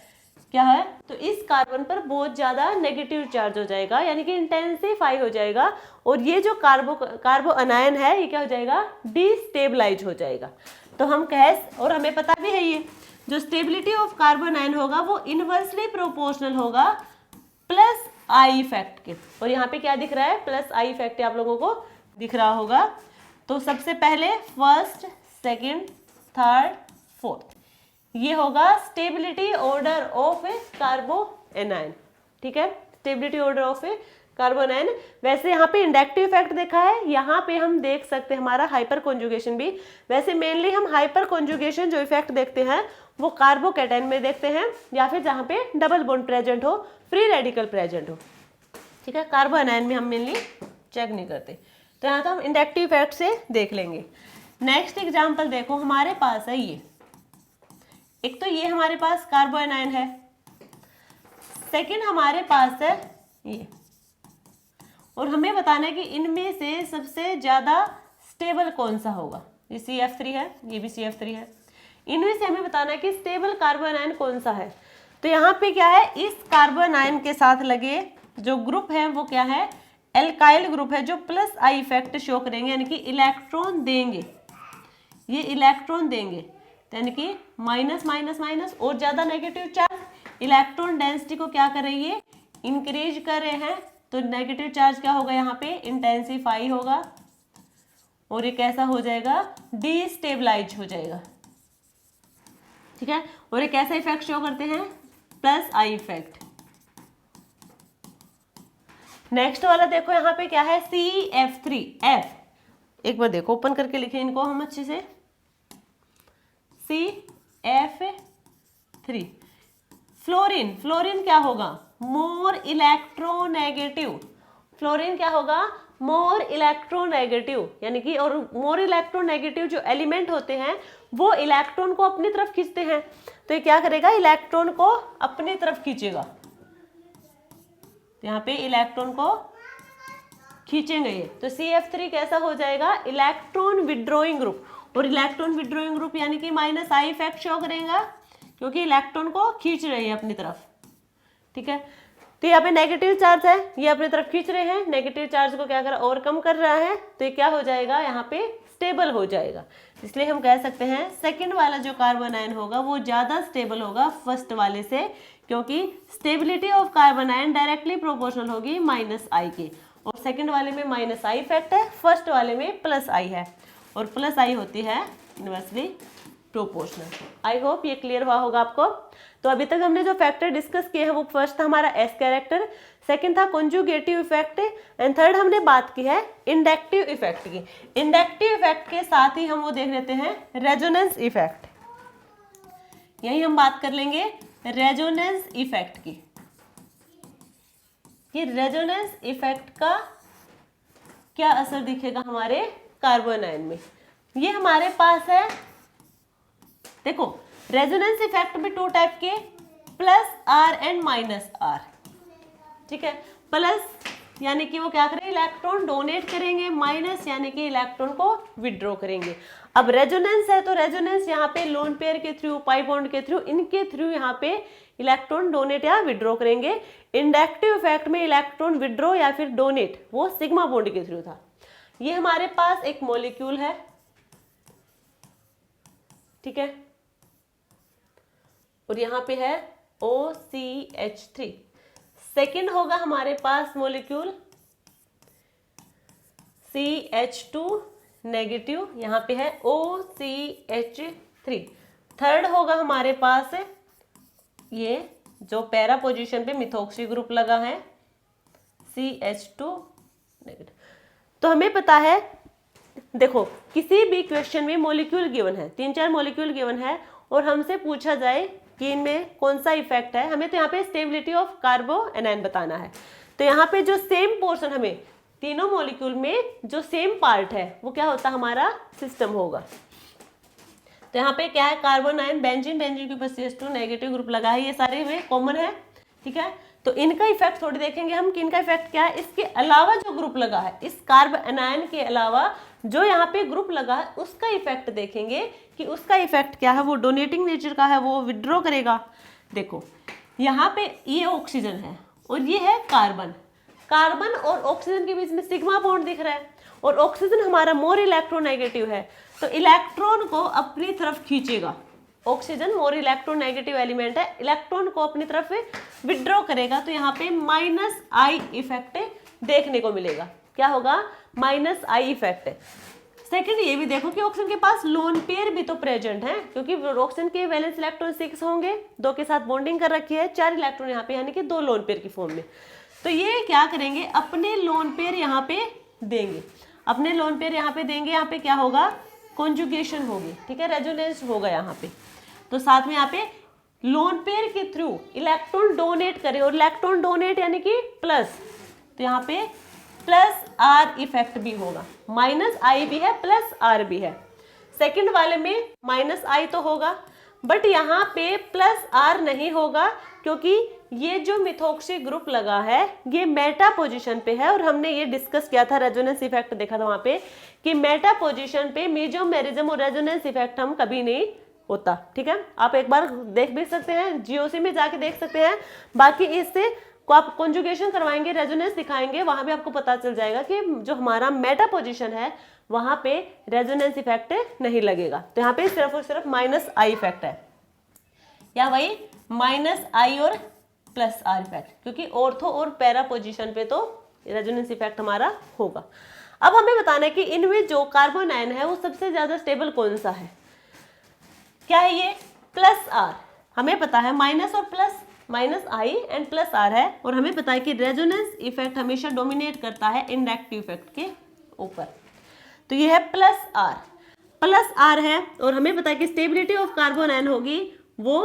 क्या है, तो इस कार्बन पर बहुत ज्यादा नेगेटिव चार्ज हो जाएगा, यानी कि इंटेंसिफाई हो जाएगा, और ये जो कार्बो अनायन है ये क्या हो जाएगा, डिस्टेबलाइज हो जाएगा। तो हम और हमें पता भी है ये जो स्टेबिलिटी ऑफ कार्बन आयन होगा वो इनवर्सली प्रोपोर्शनल होगा प्लस आई इफेक्ट के, और यहाँ पे क्या दिख रहा है, प्लस आई इफेक्ट आप लोगों को दिख रहा होगा। तो सबसे पहले फर्स्ट, सेकंड, थर्ड, फोर्थ, ये होगा stability order of carbo anion. ठीक है, stability order of carbon ion. वैसे यहाँ पे इंडक्टिव इफेक्ट देखा है, यहाँ पे हम देख सकते हैं हमारा हाइपर कॉन्जुगेशन भी। वैसे मेनली हम हाइपर कॉन्जुगेशन जो इफेक्ट देखते हैं वो कार्बोकैटायन में देखते हैं, या फिर जहाँ पे डबल बॉन्ड प्रेजेंट हो, फ्री रेडिकल प्रेजेंट हो। ठीक है, कार्बो एनायन में हम मेनली चेक नहीं करते, तो यहाँ तो हम इंडक्टिव इफेक्ट से देख लेंगे। नेक्स्ट एग्जाम्पल देखो, हमारे पास है ये, एक तो ये हमारे पास कार्बो एनायन है, सेकंड हमारे पास है ये, और हमें बताना है कि इनमें से सबसे ज्यादा स्टेबल कौन सा होगा। ये CF3 है, ये भी CF3 है, इनमें से हमें बताना है कि स्टेबल कार्बन आयन कौन सा है। तो यहाँ पे क्या है, इस कार्बन आयन के साथ लगे जो ग्रुप है वो क्या है, एल्काइल ग्रुप है, जो प्लस आई इफेक्ट शो करेंगे, यानी कि इलेक्ट्रॉन देंगे, ये इलेक्ट्रॉन देंगे, यानी कि माइनस माइनस माइनस और ज्यादा नेगेटिव चार्ज, इलेक्ट्रॉन डेंसिटी को क्या कर रही है, इंक्रीज कर रहे हैं, तो नेगेटिव चार्ज क्या होगा, यहाँ पे इंटेंसिफाई होगा, और ये कैसा हो जाएगा, डिस्टेबलाइज हो जाएगा। ठीक है, और ये कैसा इफेक्ट शो करते हैं, प्लस आई इफेक्ट। नेक्स्ट वाला देखो, यहाँ पे क्या है, CF3 F, एक बार देखो ओपन करके लिखे इनको हम अच्छे से, CF3 फ्लोरीन, फ्लोरीन क्या होगा, मोर इलेक्ट्रोनेगेटिव, फ्लोरीन क्या होगा मोर इलेक्ट्रोनेगेटिव, यानी कि और मोर इलेक्ट्रोनेगेटिव जो एलिमेंट होते हैं वो इलेक्ट्रॉन को अपनी तरफ खींचते हैं, तो ये क्या करेगा इलेक्ट्रॉन को अपनी तरफ खींचेगा, तो यहाँ पे इलेक्ट्रॉन को खींचेंगे ये, तो CF3 कैसा हो जाएगा इलेक्ट्रॉन विड्रॉइंग ग्रुप, और इलेक्ट्रॉन विड्रॉइंग ग्रुप यानी कि -I इफेक्ट शो करेगा क्योंकि इलेक्ट्रॉन को खींच रहे हैं अपनी तरफ, ठीक है। तो यहाँ पे नेगेटिव चार्ज है, ये अपनी तरफ खींच रहे हैं, नेगेटिव चार्ज को क्या कर ओवरकम कर रहा है, तो ये क्या हो जाएगा यहाँ पे स्टेबल हो जाएगा, इसलिए हम कह सकते हैं सेकंड वाला जो कार्बन आयन होगा वो ज्यादा स्टेबल होगा फर्स्ट वाले से, क्योंकि stability of carbon ion directly proportional होगी -I के, और सेकंड वाले में -I इफेक्ट है, फर्स्ट वाले में +I है, और +I होती है इनवर्सली प्रोपोर्शनल। आई होप ये क्लियर हुआ होगा आपको। तो अभी तक हमने जो फैक्टर डिस्कस किए हैं वो फर्स्ट था हमारा S कैरेक्टर, सेकंड था कॉन्जुगेटिव इफेक्ट, एंड थर्ड हमने बात की है इंडक्टिव इफेक्ट की। इंडक्टिव इफेक्ट के साथ ही हम वो देख लेते हैं रेजोनेंस इफेक्ट, यही हम बात कर लेंगे रेजोनेंस इफेक्ट की, कि रेजोनेंस इफेक्ट का क्या असर दिखेगा हमारे कार्बन आयन में। ये हमारे पास है, देखो रेजोनेंस इफेक्ट में 2 टाइप के, +R एंड -R, ठीक है। प्लस यानी कि वो क्या करें इलेक्ट्रॉन डोनेट करेंगे, माइनस यानी कि इलेक्ट्रॉन को विड्रॉ करेंगे। अब रेजोनेंस है तो रेजोनेंस यहाँ पे लोन पेयर के थ्रू, पाई बॉन्ड के थ्रू, इनके थ्रू यहाँ पे इलेक्ट्रॉन डोनेट या विड्रॉ करेंगे। इंडक्टिव इफेक्ट में इलेक्ट्रॉन विड्रॉ या फिर डोनेट वो सिग्मा बॉन्ड के थ्रू था। ये हमारे पास एक मॉलिक्यूल है, ठीक है, और यहाँ पे है OCH3। सेकेंड होगा हमारे पास मॉलिक्यूल CH2 नेगेटिव, यहाँ पे है OCH3। थर्ड होगा हमारे पास ये जो पैरा पोजीशन पे मिथॉक्सी ग्रुप लगा है CH2 नेगेटिव। तो हमें पता है, देखो किसी भी क्वेश्चन में मॉलिक्यूल गिवन है, 3-4 मॉलिक्यूल गिवन है और हमसे पूछा जाए कि इनमें कौन सा इफेक्ट है, हमें तो यहाँ पे स्टेबिलिटी ऑफ कार्बो एनायन बताना है। तो यहाँ पे जो सेम पोर्शन, हमें तीनों मॉलिक्यूल में जो सेम पार्ट है वो क्या होता है हमारा सिस्टम होगा। तो यहाँ पे क्या है कार्बन आयन, बेंजीन, बेंजीन के ऊपर CH2 नेगेटिव ग्रुप लगा है, ये सारे में कॉमन है, ठीक है। तो इनका इफेक्ट थोड़ी देखेंगे हम कि इनका इफेक्ट क्या है। इसके अलावा जो ग्रुप लगा है, इस कार्ब एनायन के अलावा जो यहाँ पे ग्रुप लगा है उसका इफेक्ट देखेंगे कि उसका इफेक्ट क्या है, वो डोनेटिंग नेचर का है, वो विड्रॉ करेगा। देखो यहाँ पे ये ऑक्सीजन है और ये है कार्बन, कार्बन और ऑक्सीजन के बीच में सिग्मा बॉन्ड दिख रहा है, और ऑक्सीजन हमारा मोर इलेक्ट्रोनेगेटिव है, तो इलेक्ट्रॉन को अपनी तरफ खींचेगा। ऑक्सीजन मोर इलेक्ट्रोनेगेटिव एलिमेंट है, इलेक्ट्रॉन को अपनी तरफ विड्रॉ करेगा, तो यहाँ पे -I इफेक्ट देखने को मिलेगा। क्या होगा -I इफेक्ट। सेकंड ये भी देखो कि ऑक्सीजन के पास लोन पेयर भी तो प्रेजेंट है, क्योंकि ऑक्सीजन के वैलेंस इलेक्ट्रॉन 6 होंगे, 2 के साथ बॉन्डिंग कर रखी है, 4 इलेक्ट्रॉन यहाँ पे, यानी कि 2 लोन पेयर की फॉर्म में। तो ये क्या करेंगे अपने लोन पेयर यहाँ पे देंगे, अपने लोन पेयर यहाँ पे देंगे। यहाँ पे क्या होगा कॉन्जुगेशन होगी, ठीक है, रेजोनेंस होगा यहाँ पे। तो साथ में यहाँ पे लोन पेयर के थ्रू इलेक्ट्रॉन डोनेट करे, और इलेक्ट्रॉन डोनेट यानी कि प्लस, तो यहाँ पे +R इफेक्ट भी होगा, -I भी है +R भी है। सेकंड वाले में -I तो होगा, बट यहाँ पे +R नहीं होगा, क्योंकि ये जो मिथॉक्सी ग्रुप लगा है ये मेटा पोजीशन पे है, और हमने ये डिस्कस किया था, रेजोनेंस इफेक्ट देखा था वहां पे कि मेटा पोजीशन पे मेसोमेरिज्म और रेजोनेंस इफेक्ट हम कभी नहीं होता, ठीक है। आप एक बार देख भी सकते हैं, GOC में जाके देख सकते हैं। बाकी इससे को आप कॉन्जुगेशन करवाएंगे, रेजोनेंस दिखाएंगे, वहां भी आपको पता चल जाएगा कि जो हमारा मेटा पोजीशन है वहां पे रेजोनेंस इफेक्ट नहीं लगेगा। तो यहाँ पे सिर्फ और सिर्फ -I इफेक्ट है, या वही -I और +R इफेक्ट, क्योंकि ऑर्थो और पैरा पोजीशन पे तो रेजोनेंस इफेक्ट हमारा होगा। अब हमें बताना है कि इनमें जो कार्बन आयन है वो सबसे ज्यादा स्टेबल कौन सा है। क्या है ये +R, हमें पता है माइनस और प्लस, -I एंड +R है, और हमें पता है कि रेजोनेंस इफेक्ट हमेशा डोमिनेट करता है इंडक्टिव इफेक्ट के ऊपर। तो ये है +R है, और हमें पता है कि स्टेबिलिटी ऑफ कार्बन आयन होगी वो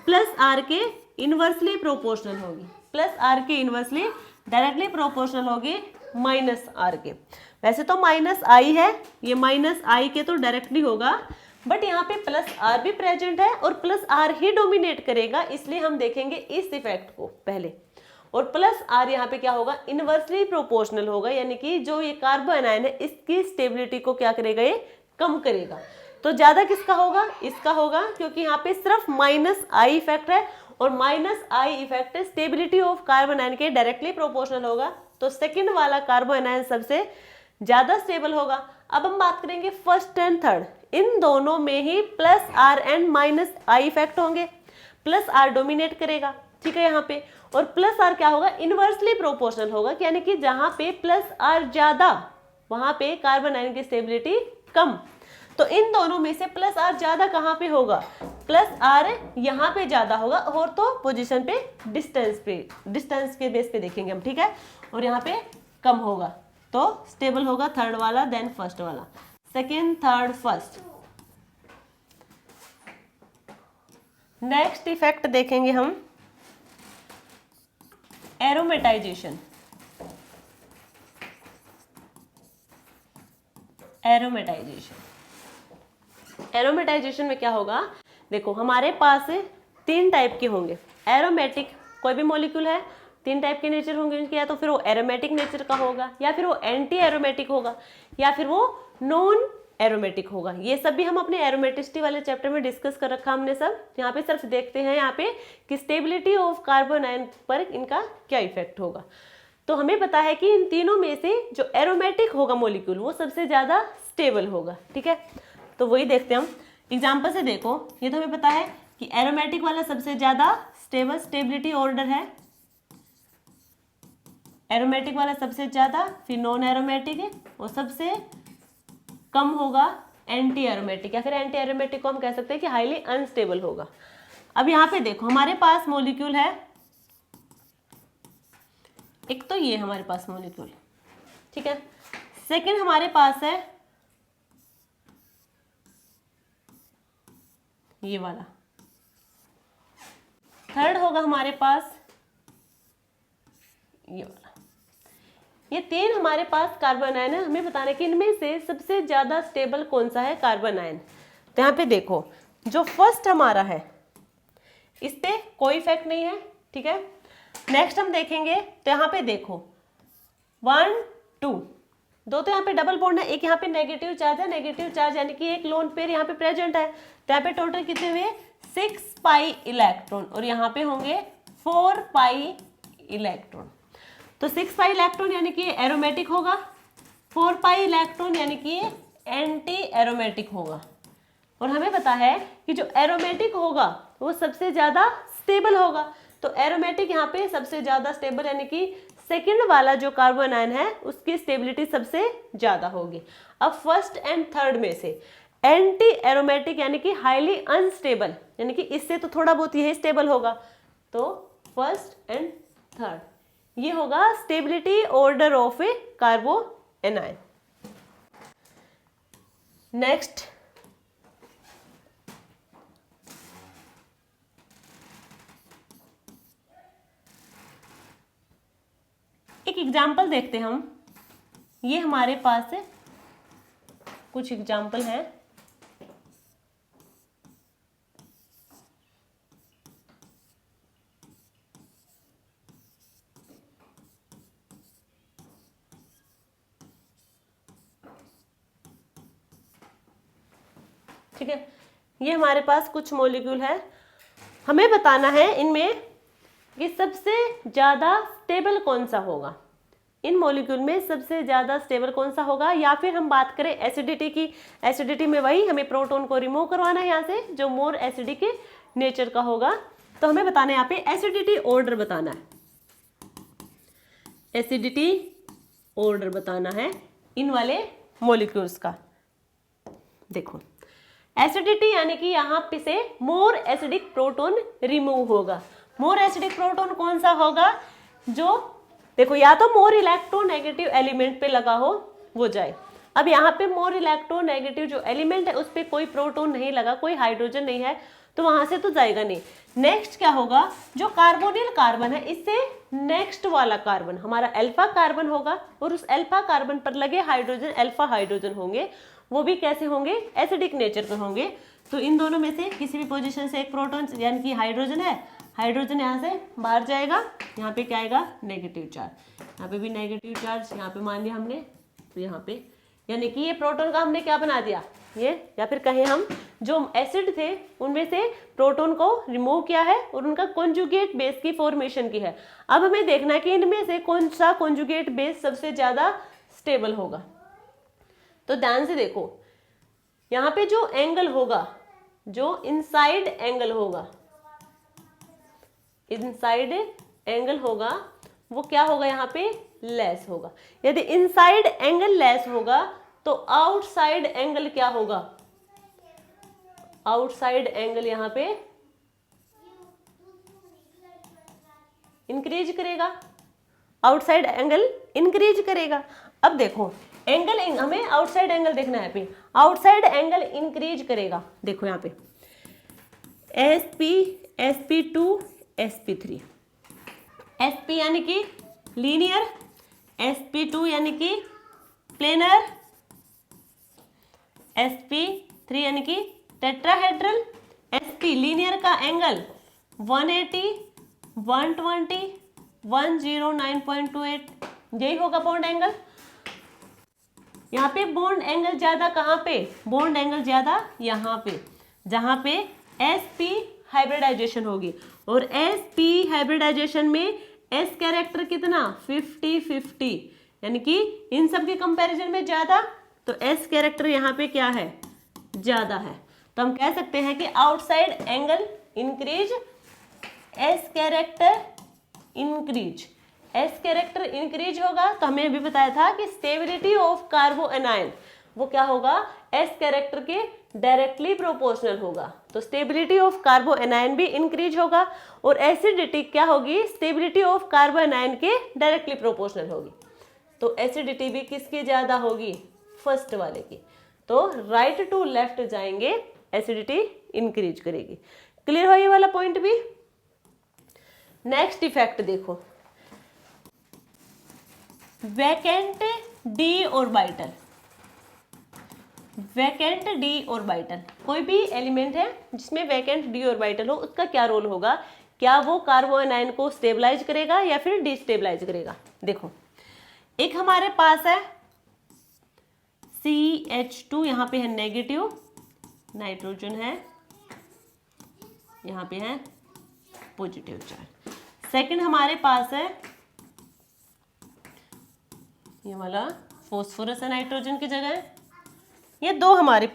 +R के इनवर्सली प्रोपोर्शनल होगी, प्लस आर के इनवर्सली डायरेक्टली प्रोपोर्शनल होगी माइनस आर के। वैसे तो माइनस आई है, ये माइनस आई के तो डायरेक्टली होगा, बट यहाँ पे प्लस आर भी प्रेजेंट है और प्लस आर ही डोमिनेट करेगा, इसलिए हम देखेंगे इस इफेक्ट को पहले। और प्लस आर यहाँ पे क्या होगा, इनवर्सली प्रोपोर्शनल होगा, यानी कि जो ये कार्बन आयन है इसकी स्टेबिलिटी को क्या करेगा, ये कम करेगा। तो ज्यादा किसका होगा, इसका होगा, क्योंकि यहाँ पे सिर्फ माइनस आई इफेक्ट है और minus I effect stability of carbon ion के डायरेक्टली प्रोपोर्शनल होगा, तो सेकंड वाला कार्बन आयन सबसे ज्यादा स्टेबल होगा। अब हम बात करेंगे फर्स्ट एंड थर्ड, इन दोनों में ही plus R and minus I effect होंगे, प्लस आर डोमिनेट करेगा, ठीक है यहाँ पे। और प्लस आर क्या होगा, इनवर्सली प्रोपोर्शनल होगा, यानी कि जहां पे प्लस आर ज्यादा वहां पे कार्बन आयन की स्टेबिलिटी कम। तो इन दोनों में से प्लस आर ज्यादा कहाँ पे होगा, प्लस आर यहाँ पे ज्यादा होगा, और तो पोजीशन पे डिस्टेंस के बेस पे देखेंगे हम, ठीक है। और यहाँ पे कम होगा, तो स्टेबल होगा थर्ड वाला, देन फर्स्ट वाला, second third first. Next effect देखेंगे हम एरोमेटाइजेशन। एरोमेटाइजेशन में क्या होगा, देखो हमारे पास 3 टाइप के होंगे। एरोमेटिक कोई भी मॉलिक्यूल है, 3 टाइप के नेचर होंगे उनके, या तो फिर वो एरोमेटिक नेचर का होगा, या फिर वो एंटी एरोमेटिक होगा, या फिर वो नॉन एरोमेटिक होगा। ये सब भी हम अपने एरोमेटिसिटी वाले चैप्टर में डिस्कस कर रखा हमने सब। यहाँ पे सिर्फ देखते हैं यहाँ पे कि स्टेबिलिटी ऑफ कार्बन आयन पर इनका क्या इफेक्ट होगा। तो हमें पता है कि इन तीनों में से जो एरोमेटिक होगा मॉलिक्यूल वो सबसे ज्यादा स्टेबल होगा, ठीक है। तो वही देखते हैं हम एग्जाम्पल से। देखो ये तो हमें पता है कि एरोमेटिक वाला सबसे ज्यादा स्टेबल, स्टेबिलिटी ऑर्डर है एरोमेटिक वाला सबसे ज्यादा, फिर नॉन एरोमेटिक है और सबसे कम होगा एंटी एरोमेटिक, या फिर एंटी एरोमेटिक को हम कह सकते हैं कि हाईली अनस्टेबल होगा। अब यहाँ पे देखो हमारे पास मॉलिक्यूल है, एक तो ये हमारे पास मॉलिक्यूल, ठीक है। सेकंड हमारे पास है ये वाला, थर्ड होगा हमारे पास ये वाला। ये 3 हमारे पास कार्बन आयन है, हमें बताना है कि इनमें से सबसे ज्यादा स्टेबल कौन सा है कार्बन आयन। तो यहाँ पे देखो जो फर्स्ट हमारा है इस पे कोई इफेक्ट नहीं है, ठीक है। नेक्स्ट हम देखेंगे तो यहाँ पे देखो 1 2 दो तो यहाँ पे डबल बॉन्ड है, एक यहाँ पे नेगेटिव चार्ज है, नेगेटिव चार्ज यानी कि एक लोन पेयर यहाँ पे प्रेजेंट है। तो यहाँ पे टोटल कितने हुए 6 पाई इलेक्ट्रॉन, और यहाँ पे होंगे 4 पाई इलेक्ट्रॉन। तो 6 पाई इलेक्ट्रॉन यानी कि एरोमेटिक होगा, 4 पाई इलेक्ट्रॉन यानी कि एंटी एरोमेटिक होगा। और हमें पता है कि जो एरोमेटिक होगा वो सबसे ज्यादा स्टेबल होगा। तो एरोमेटिक यहाँ पे सबसे ज्यादा स्टेबल यानी कि सेकंड वाला जो कार्बन आयन है उसकी स्टेबिलिटी सबसे ज्यादा होगी। अब फर्स्ट एंड थर्ड में से एंटी एरोमेटिक यानी कि हाईली अनस्टेबल, यानी कि इससे तो थोड़ा बहुत यही स्टेबल होगा। तो फर्स्ट एंड थर्ड ये होगा stability order of A कार्बो anion. Next एक एग्जाम्पल देखते हैं हम। ये हमारे पास कुछ एग्जाम्पल हैं। ठीक है, ये हमारे पास कुछ मॉलिक्यूल है, हमें बताना है इनमें कि सबसे ज्यादा स्टेबल कौन सा होगा। इन मॉलिक्यूल में सबसे ज्यादा स्टेबल कौन सा होगा, या फिर हम बात करें एसिडिटी की, एसिडिटी में वही हमें प्रोटॉन को रिमूव करवाना है यहाँ से जो मोर एसिडिक नेचर का होगा। तो हमें बताना है यहाँ पे एसिडिटी ऑर्डर बताना है, एसिडिटी ऑर्डर बताना है इन वाले मॉलिक्यूल्स का। देखो एसिडिटी यानी कि यहाँ पे से मोर एसिडिक प्रोटॉन रिमूव होगा। मोर एसिडिक प्रोटॉन कौन सा होगा, जो देखो या तो मोर इलेक्ट्रोनेगेटिव एलिमेंट पे लगा हो वो जाए, अब यहाँ पे मोर इलेक्ट्रोनेगेटिव जो एलिमेंट है उस पर कोई प्रोटॉन नहीं लगा, कोई हाइड्रोजन नहीं है, तो वहां से तो जाएगा नहीं। नेक्स्ट क्या होगा, जो कार्बोनिल कार्बन है इससे नेक्स्ट वाला कार्बन हमारा अल्फा कार्बन होगा, और उस अल्फा कार्बन पर लगे हाइड्रोजन अल्फा हाइड्रोजन होंगे, वो भी कैसे होंगे, एसिडिक नेचर के होंगे। तो इन दोनों में से किसी भी पोजीशन से एक प्रोटॉन यानी कि हाइड्रोजन है, हाइड्रोजन यहाँ से बाहर जाएगा, यहाँ पे क्या आएगा, नेगेटिव चार्ज, यहाँ पे भी नेगेटिव चार्ज, यहाँ पे मान लिया हमने, तो यहाँ पे यानी कि ये प्रोटॉन का हमने क्या बना दिया, ये, या फिर कहें हम जो एसिड थे उनमें से प्रोटॉन को रिमूव किया है और उनका कॉन्जुगेट बेस की फॉर्मेशन की है। अब हमें देखना है कि इनमें से कौन सा कॉन्जुगेट बेस सबसे ज्यादा स्टेबल होगा। तो ध्यान से देखो, यहाँ पे जो एंगल होगा, जो इनसाइड एंगल होगा, इनसाइड एंगल होगा, वो क्या होगा, यहाँ पे लेस होगा। यदि इनसाइड एंगल लेस होगा तो आउटसाइड एंगल क्या होगा, आउटसाइड एंगल यहाँ पे इंक्रीज करेगा, आउटसाइड एंगल इंक्रीज करेगा। अब देखो एंगल, हमें आउटसाइड एंगल देखना है, पे आउटसाइड एंगल इंक्रीज करेगा। देखो यहाँ पे sp sp2 sp3, sp यानी कि लीनियर, sp2 यानी कि प्लेनर, sp3 यानी कि टेट्राहेड्रल। sp लीनियर का एंगल 180, 120, 109.28, यही होगा बॉन्ड एंगल। यहाँ पे बॉन्ड एंगल ज्यादा कहाँ पे, बॉन्ड एंगल ज्यादा यहाँ पे, जहाँ पे sp हाइब्रिडाइजेशन होगी, और sp हाइब्रिडाइजेशन में s कैरेक्टर कितना 50-50, यानी कि इन सब के कंपैरिजन में ज्यादा, तो s कैरेक्टर यहाँ पे क्या है, ज्यादा है। तो हम कह सकते हैं कि outside angle increase, s character increase, s character increase होगा। तो हमें अभी बताया था कि स्टेबिलिटी ऑफ कार्बो एनायन वो क्या होगा, s कैरेक्टर के डायरेक्टली प्रोपोर्शनल होगा। तो स्टेबिलिटी ऑफ कार्बो एनायन भी इंक्रीज होगा, और एसिडिटी क्या होगी, स्टेबिलिटी ऑफ कार्बो एनायन के डायरेक्टली प्रोपोर्शनल होगी। तो एसिडिटी भी किसकी ज्यादा होगी, फर्स्ट वाले की। तो राइट टू लेफ्ट जाएंगे, एसिडिटी इंक्रीज करेगी। क्लियर हो ये वाला पॉइंट भी। नेक्स्ट इफेक्ट देखो, vacant D orbital, vacant D orbital, कोई भी एलिमेंट है जिसमें वैकेंट डी ऑर्बिटल हो, उसका क्या रोल होगा, क्या वो कार्बो एनायन को स्टेबलाइज करेगा या फिर डिस्टेबलाइज करेगा। देखो एक हमारे पास है CH2, यहाँ पे है नेगेटिव, नाइट्रोजन है, यहाँ पे है पॉजिटिव चार्ज। सेकंड हमारे पास है ये वाला फॉस्फोरस है नाइट्रोजन की जगह। ये दो हमारे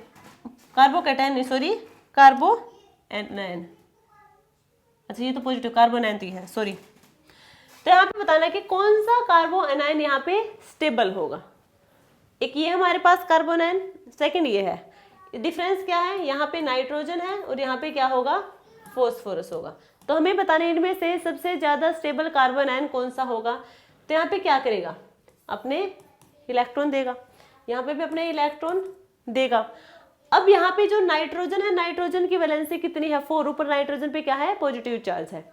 कार्बोकैटायन, सॉरी कार्बो एनायन, अच्छा ये तो पॉजिटिव, कार्बो एनायन तो है, सॉरी। तो यहाँ पे बताना कि कौन सा कार्बो एनायन यहाँ पे स्टेबल होगा। एक ये हमारे पास कार्बो एनायन, सेकंड ये है। डिफरेंस क्या है, यहाँ पे नाइट्रोजन है और यहाँ पे क्या होगा, फॉस्फोरस होगा। तो हमें बताना इनमें से सबसे ज्यादा स्टेबल कार्बो एनायन कौन सा होगा। तो यहाँ पे क्या करेगा, अपने इलेक्ट्रॉन देगा, यहाँ पे भी अपने इलेक्ट्रॉन देगा। अब यहाँ पे जो नाइट्रोजन है, नाइट्रोजन की वैलेंसी कितनी है, 4, ऊपर नाइट्रोजन पे क्या है, पॉजिटिव चार्ज है।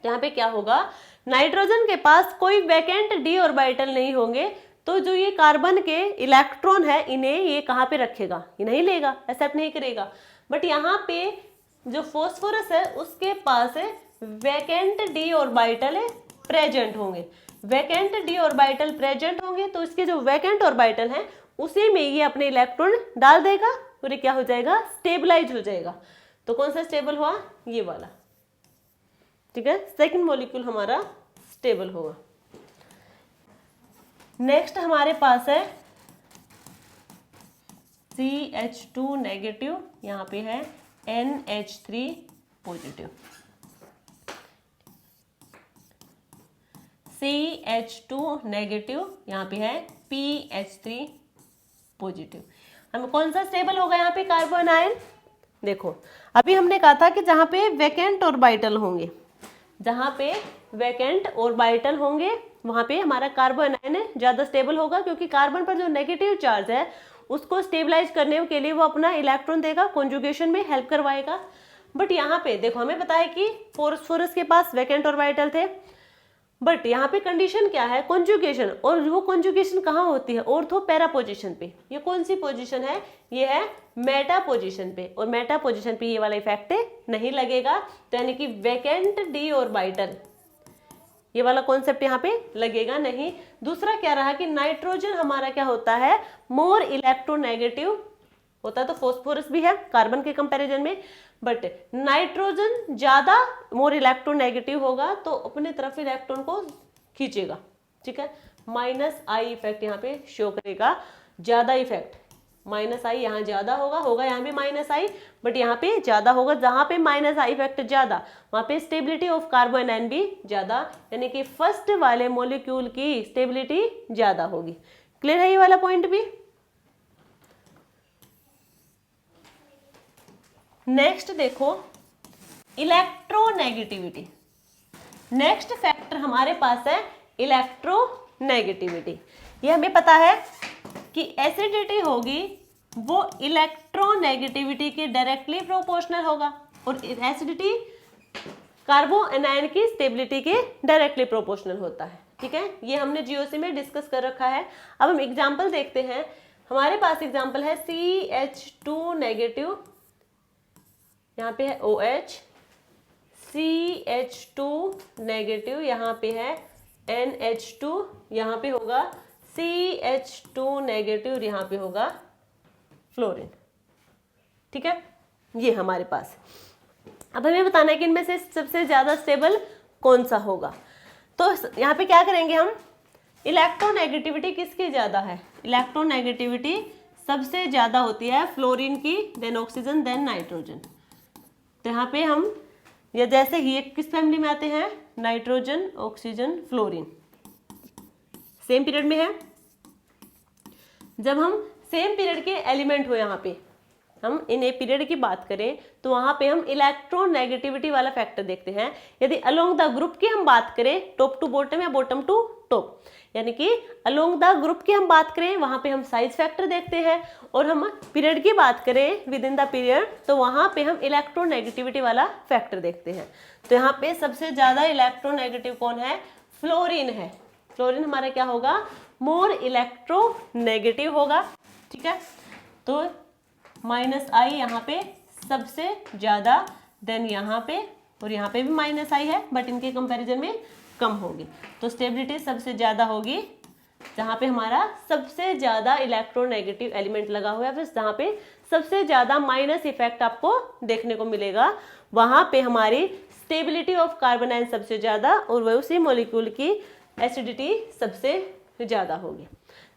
यहाँ पे क्या होगा, नाइट्रोजन के पास कोई वैकेंट डी ऑर्बिटल नहीं होंगे, तो जो ये कार्बन के इलेक्ट्रॉन है इन्हें ये कहाँ पे रखेगा, ये नहीं लेगा, एक्सेप्ट नहीं करेगा। बट यहाँ पे जो फॉस्फोरस है उसके पास वैकेंट डी ऑर्बिटल प्रेजेंट होंगे, वैकेंट डी ऑर्बिटल प्रेजेंट होंगे, तो इसके जो वैकेंट ऑर्बिटल है उसी में ये अपने इलेक्ट्रॉन डाल देगा और ये क्या हो जाएगा, स्टेबलाइज हो जाएगा। तो कौन सा स्टेबल हुआ, ये वाला, ठीक है, सेकंड मॉलिक्यूल हमारा स्टेबल होगा। नेक्स्ट हमारे पास है CH2 नेगेटिव, यहाँ पे है NH3 पॉजिटिव, CH2 नेगेटिव, यहाँ पे है PH3 पॉजिटिव। हम कौन सा स्टेबल होगा यहाँ पे, कार्बो एनायन। देखो अभी हमने कहा था कि जहाँ पे वैकेंट ऑर्बिटल होंगे, जहाँ पे वैकेंट ऑर्बिटल होंगे वहां पे हमारा कार्बो एनायन ज्यादा स्टेबल होगा, क्योंकि कार्बन पर जो नेगेटिव चार्ज है उसको स्टेबलाइज करने के लिए वो अपना इलेक्ट्रॉन देगा, कॉन्जुगेशन में हेल्प करवाएगा। बट यहाँ पे देखो हमें पता है कि फॉस्फोरस के पास वैकेंट ऑर्बिटल थे, बट यहाँ पे कंडीशन क्या है, कॉन्जुगेशन, और वो कॉन्जुगेशन कहाँ होती है, ऑर्थो पैरा पोजीशन पे। ये कौन सी पोजीशन है, ये है मेटा पोजीशन पे, और मेटा पोजीशन पे ये वाला इफेक्ट नहीं लगेगा, तो यानी कि वैकेंट डी ऑर्बिटल, ये वाला कॉन्सेप्ट यहाँ पे लगेगा नहीं। दूसरा क्या रहा कि नाइट्रोजन हमारा क्या होता है, मोर इलेक्ट्रोनेगेटिव होता है, तो फॉस्फोरस भी है कार्बन के कंपैरिजन में, बट नाइट्रोजन ज्यादा मोर इलेक्ट्रोनेगेटिव होगा, तो अपने तरफ इलेक्ट्रॉन को खींचेगा, ठीक है। माइनस आई इफेक्ट यहाँ पे शो करेगा, ज्यादा इफेक्ट, माइनस आई यहाँ ज्यादा होगा यहाँ भी माइनस आई, बट यहाँ पे ज्यादा होगा, जहां पे माइनस आई इफेक्ट ज्यादा वहां पे स्टेबिलिटी ऑफ कार्बो एनायन भी ज्यादा, यानी कि फर्स्ट वाले मॉलिक्यूल की स्टेबिलिटी ज्यादा होगी। क्लियर है ये वाला पॉइंट भी। नेक्स्ट देखो इलेक्ट्रोनेगेटिविटी। नेक्स्ट फैक्टर हमारे पास है इलेक्ट्रोनेगेटिविटी। ये हमें पता है कि एसिडिटी होगी वो इलेक्ट्रोनेगेटिविटी के डायरेक्टली प्रोपोर्शनल होगा, और एसिडिटी कार्बो एनायन की स्टेबिलिटी के डायरेक्टली प्रोपोर्शनल होता है, ठीक है। ये हमने जीओसी में डिस्कस कर रखा है। अब हम एग्जांपल देखते हैं। हमारे पास एग्जांपल है CH2 नेगेटिव, यहाँ पे है OH, CH2 नेगेटिव, यहाँ पे है NH2, यहाँ पे होगा CH2 नेगेटिव, यहाँ पे होगा फ्लोरीन, ठीक है। ये हमारे पास, अब हमें बताना है कि इनमें से सबसे ज्यादा स्टेबल कौन सा होगा। तो यहाँ पे क्या करेंगे हम, इलेक्ट्रोनेगेटिविटी किसकी ज्यादा है, इलेक्ट्रोनेगेटिविटी सबसे ज्यादा होती है फ्लोरीन की, देन ऑक्सीजन, देन नाइट्रोजन। तो यहाँ पे हम ये जैसे ही किस फैमिली में आते हैं, nitrogen, oxygen, fluorine, same period में है। जब हम सेम पीरियड के एलिमेंट हो, यहाँ पे हम इन ए पीरियड की बात करें तो वहां पे हम इलेक्ट्रोनेगेटिविटी वाला फैक्टर देखते हैं। यदि अलोंग द ग्रुप की हम बात करें, टॉप टू बॉटम या बॉटम टू टॉप, यानी कि अलोंग द ग्रुप की हम बात करें, वहां पे हम साइज फैक्टर देखते हैं, और हम पीरियड की बात करें विद इन द पीरियड, तो वहां पे हम इलेक्ट्रोनेगेटिविटी वाला फैक्टर देखते हैं। तो यहाँ पे सबसे ज्यादा इलेक्ट्रोनेगेटिव कौन है, फ्लोरीन है। फ्लोरीन हमारा क्या होगा, मोर इलेक्ट्रोनेगेटिव होगा, ठीक है। तो माइनस आई यहाँ पे सबसे ज्यादा, देन यहाँ पे और यहाँ पे भी माइनस आई है, बट इनके कंपैरिजन में कम होगी। तो स्टेबिलिटी सबसे ज्यादा होगी जहाँ पे हमारा सबसे ज्यादा इलेक्ट्रोनेगेटिव एलिमेंट लगा हुआ है, फिर जहाँ पे सबसे ज्यादा माइनस इफेक्ट आपको देखने को मिलेगा, वहां पे हमारी स्टेबिलिटी ऑफ कार्बन आयन सबसे ज्यादा, और वह उसी मॉलिक्यूल की एसिडिटी सबसे ज्यादा होगी।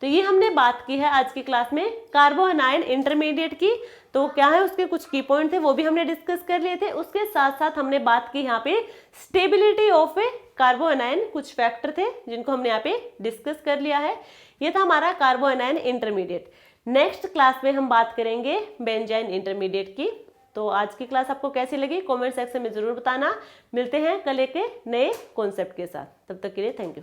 तो ये हमने बात की है आज की क्लास में कार्बो एनायन इंटरमीडिएट की। तो क्या है उसके कुछ की पॉइंट थे वो भी हमने डिस्कस कर लिए थे। उसके साथ साथ हमने बात की यहाँ पे स्टेबिलिटी ऑफ कार्बो एनायन, कुछ फैक्टर थे जिनको हमने यहाँ पे डिस्कस कर लिया है। ये था हमारा कार्बो एनायन इंटरमीडिएट। नेक्स्ट क्लास में हम बात करेंगे बेंजाइन इंटरमीडिएट की। तो आज की क्लास आपको कैसी लगी कमेंट सेक्शन में जरूर बताना। मिलते हैं कल एक नए कॉन्सेप्ट के साथ, तब तक के लिए थैंक यू।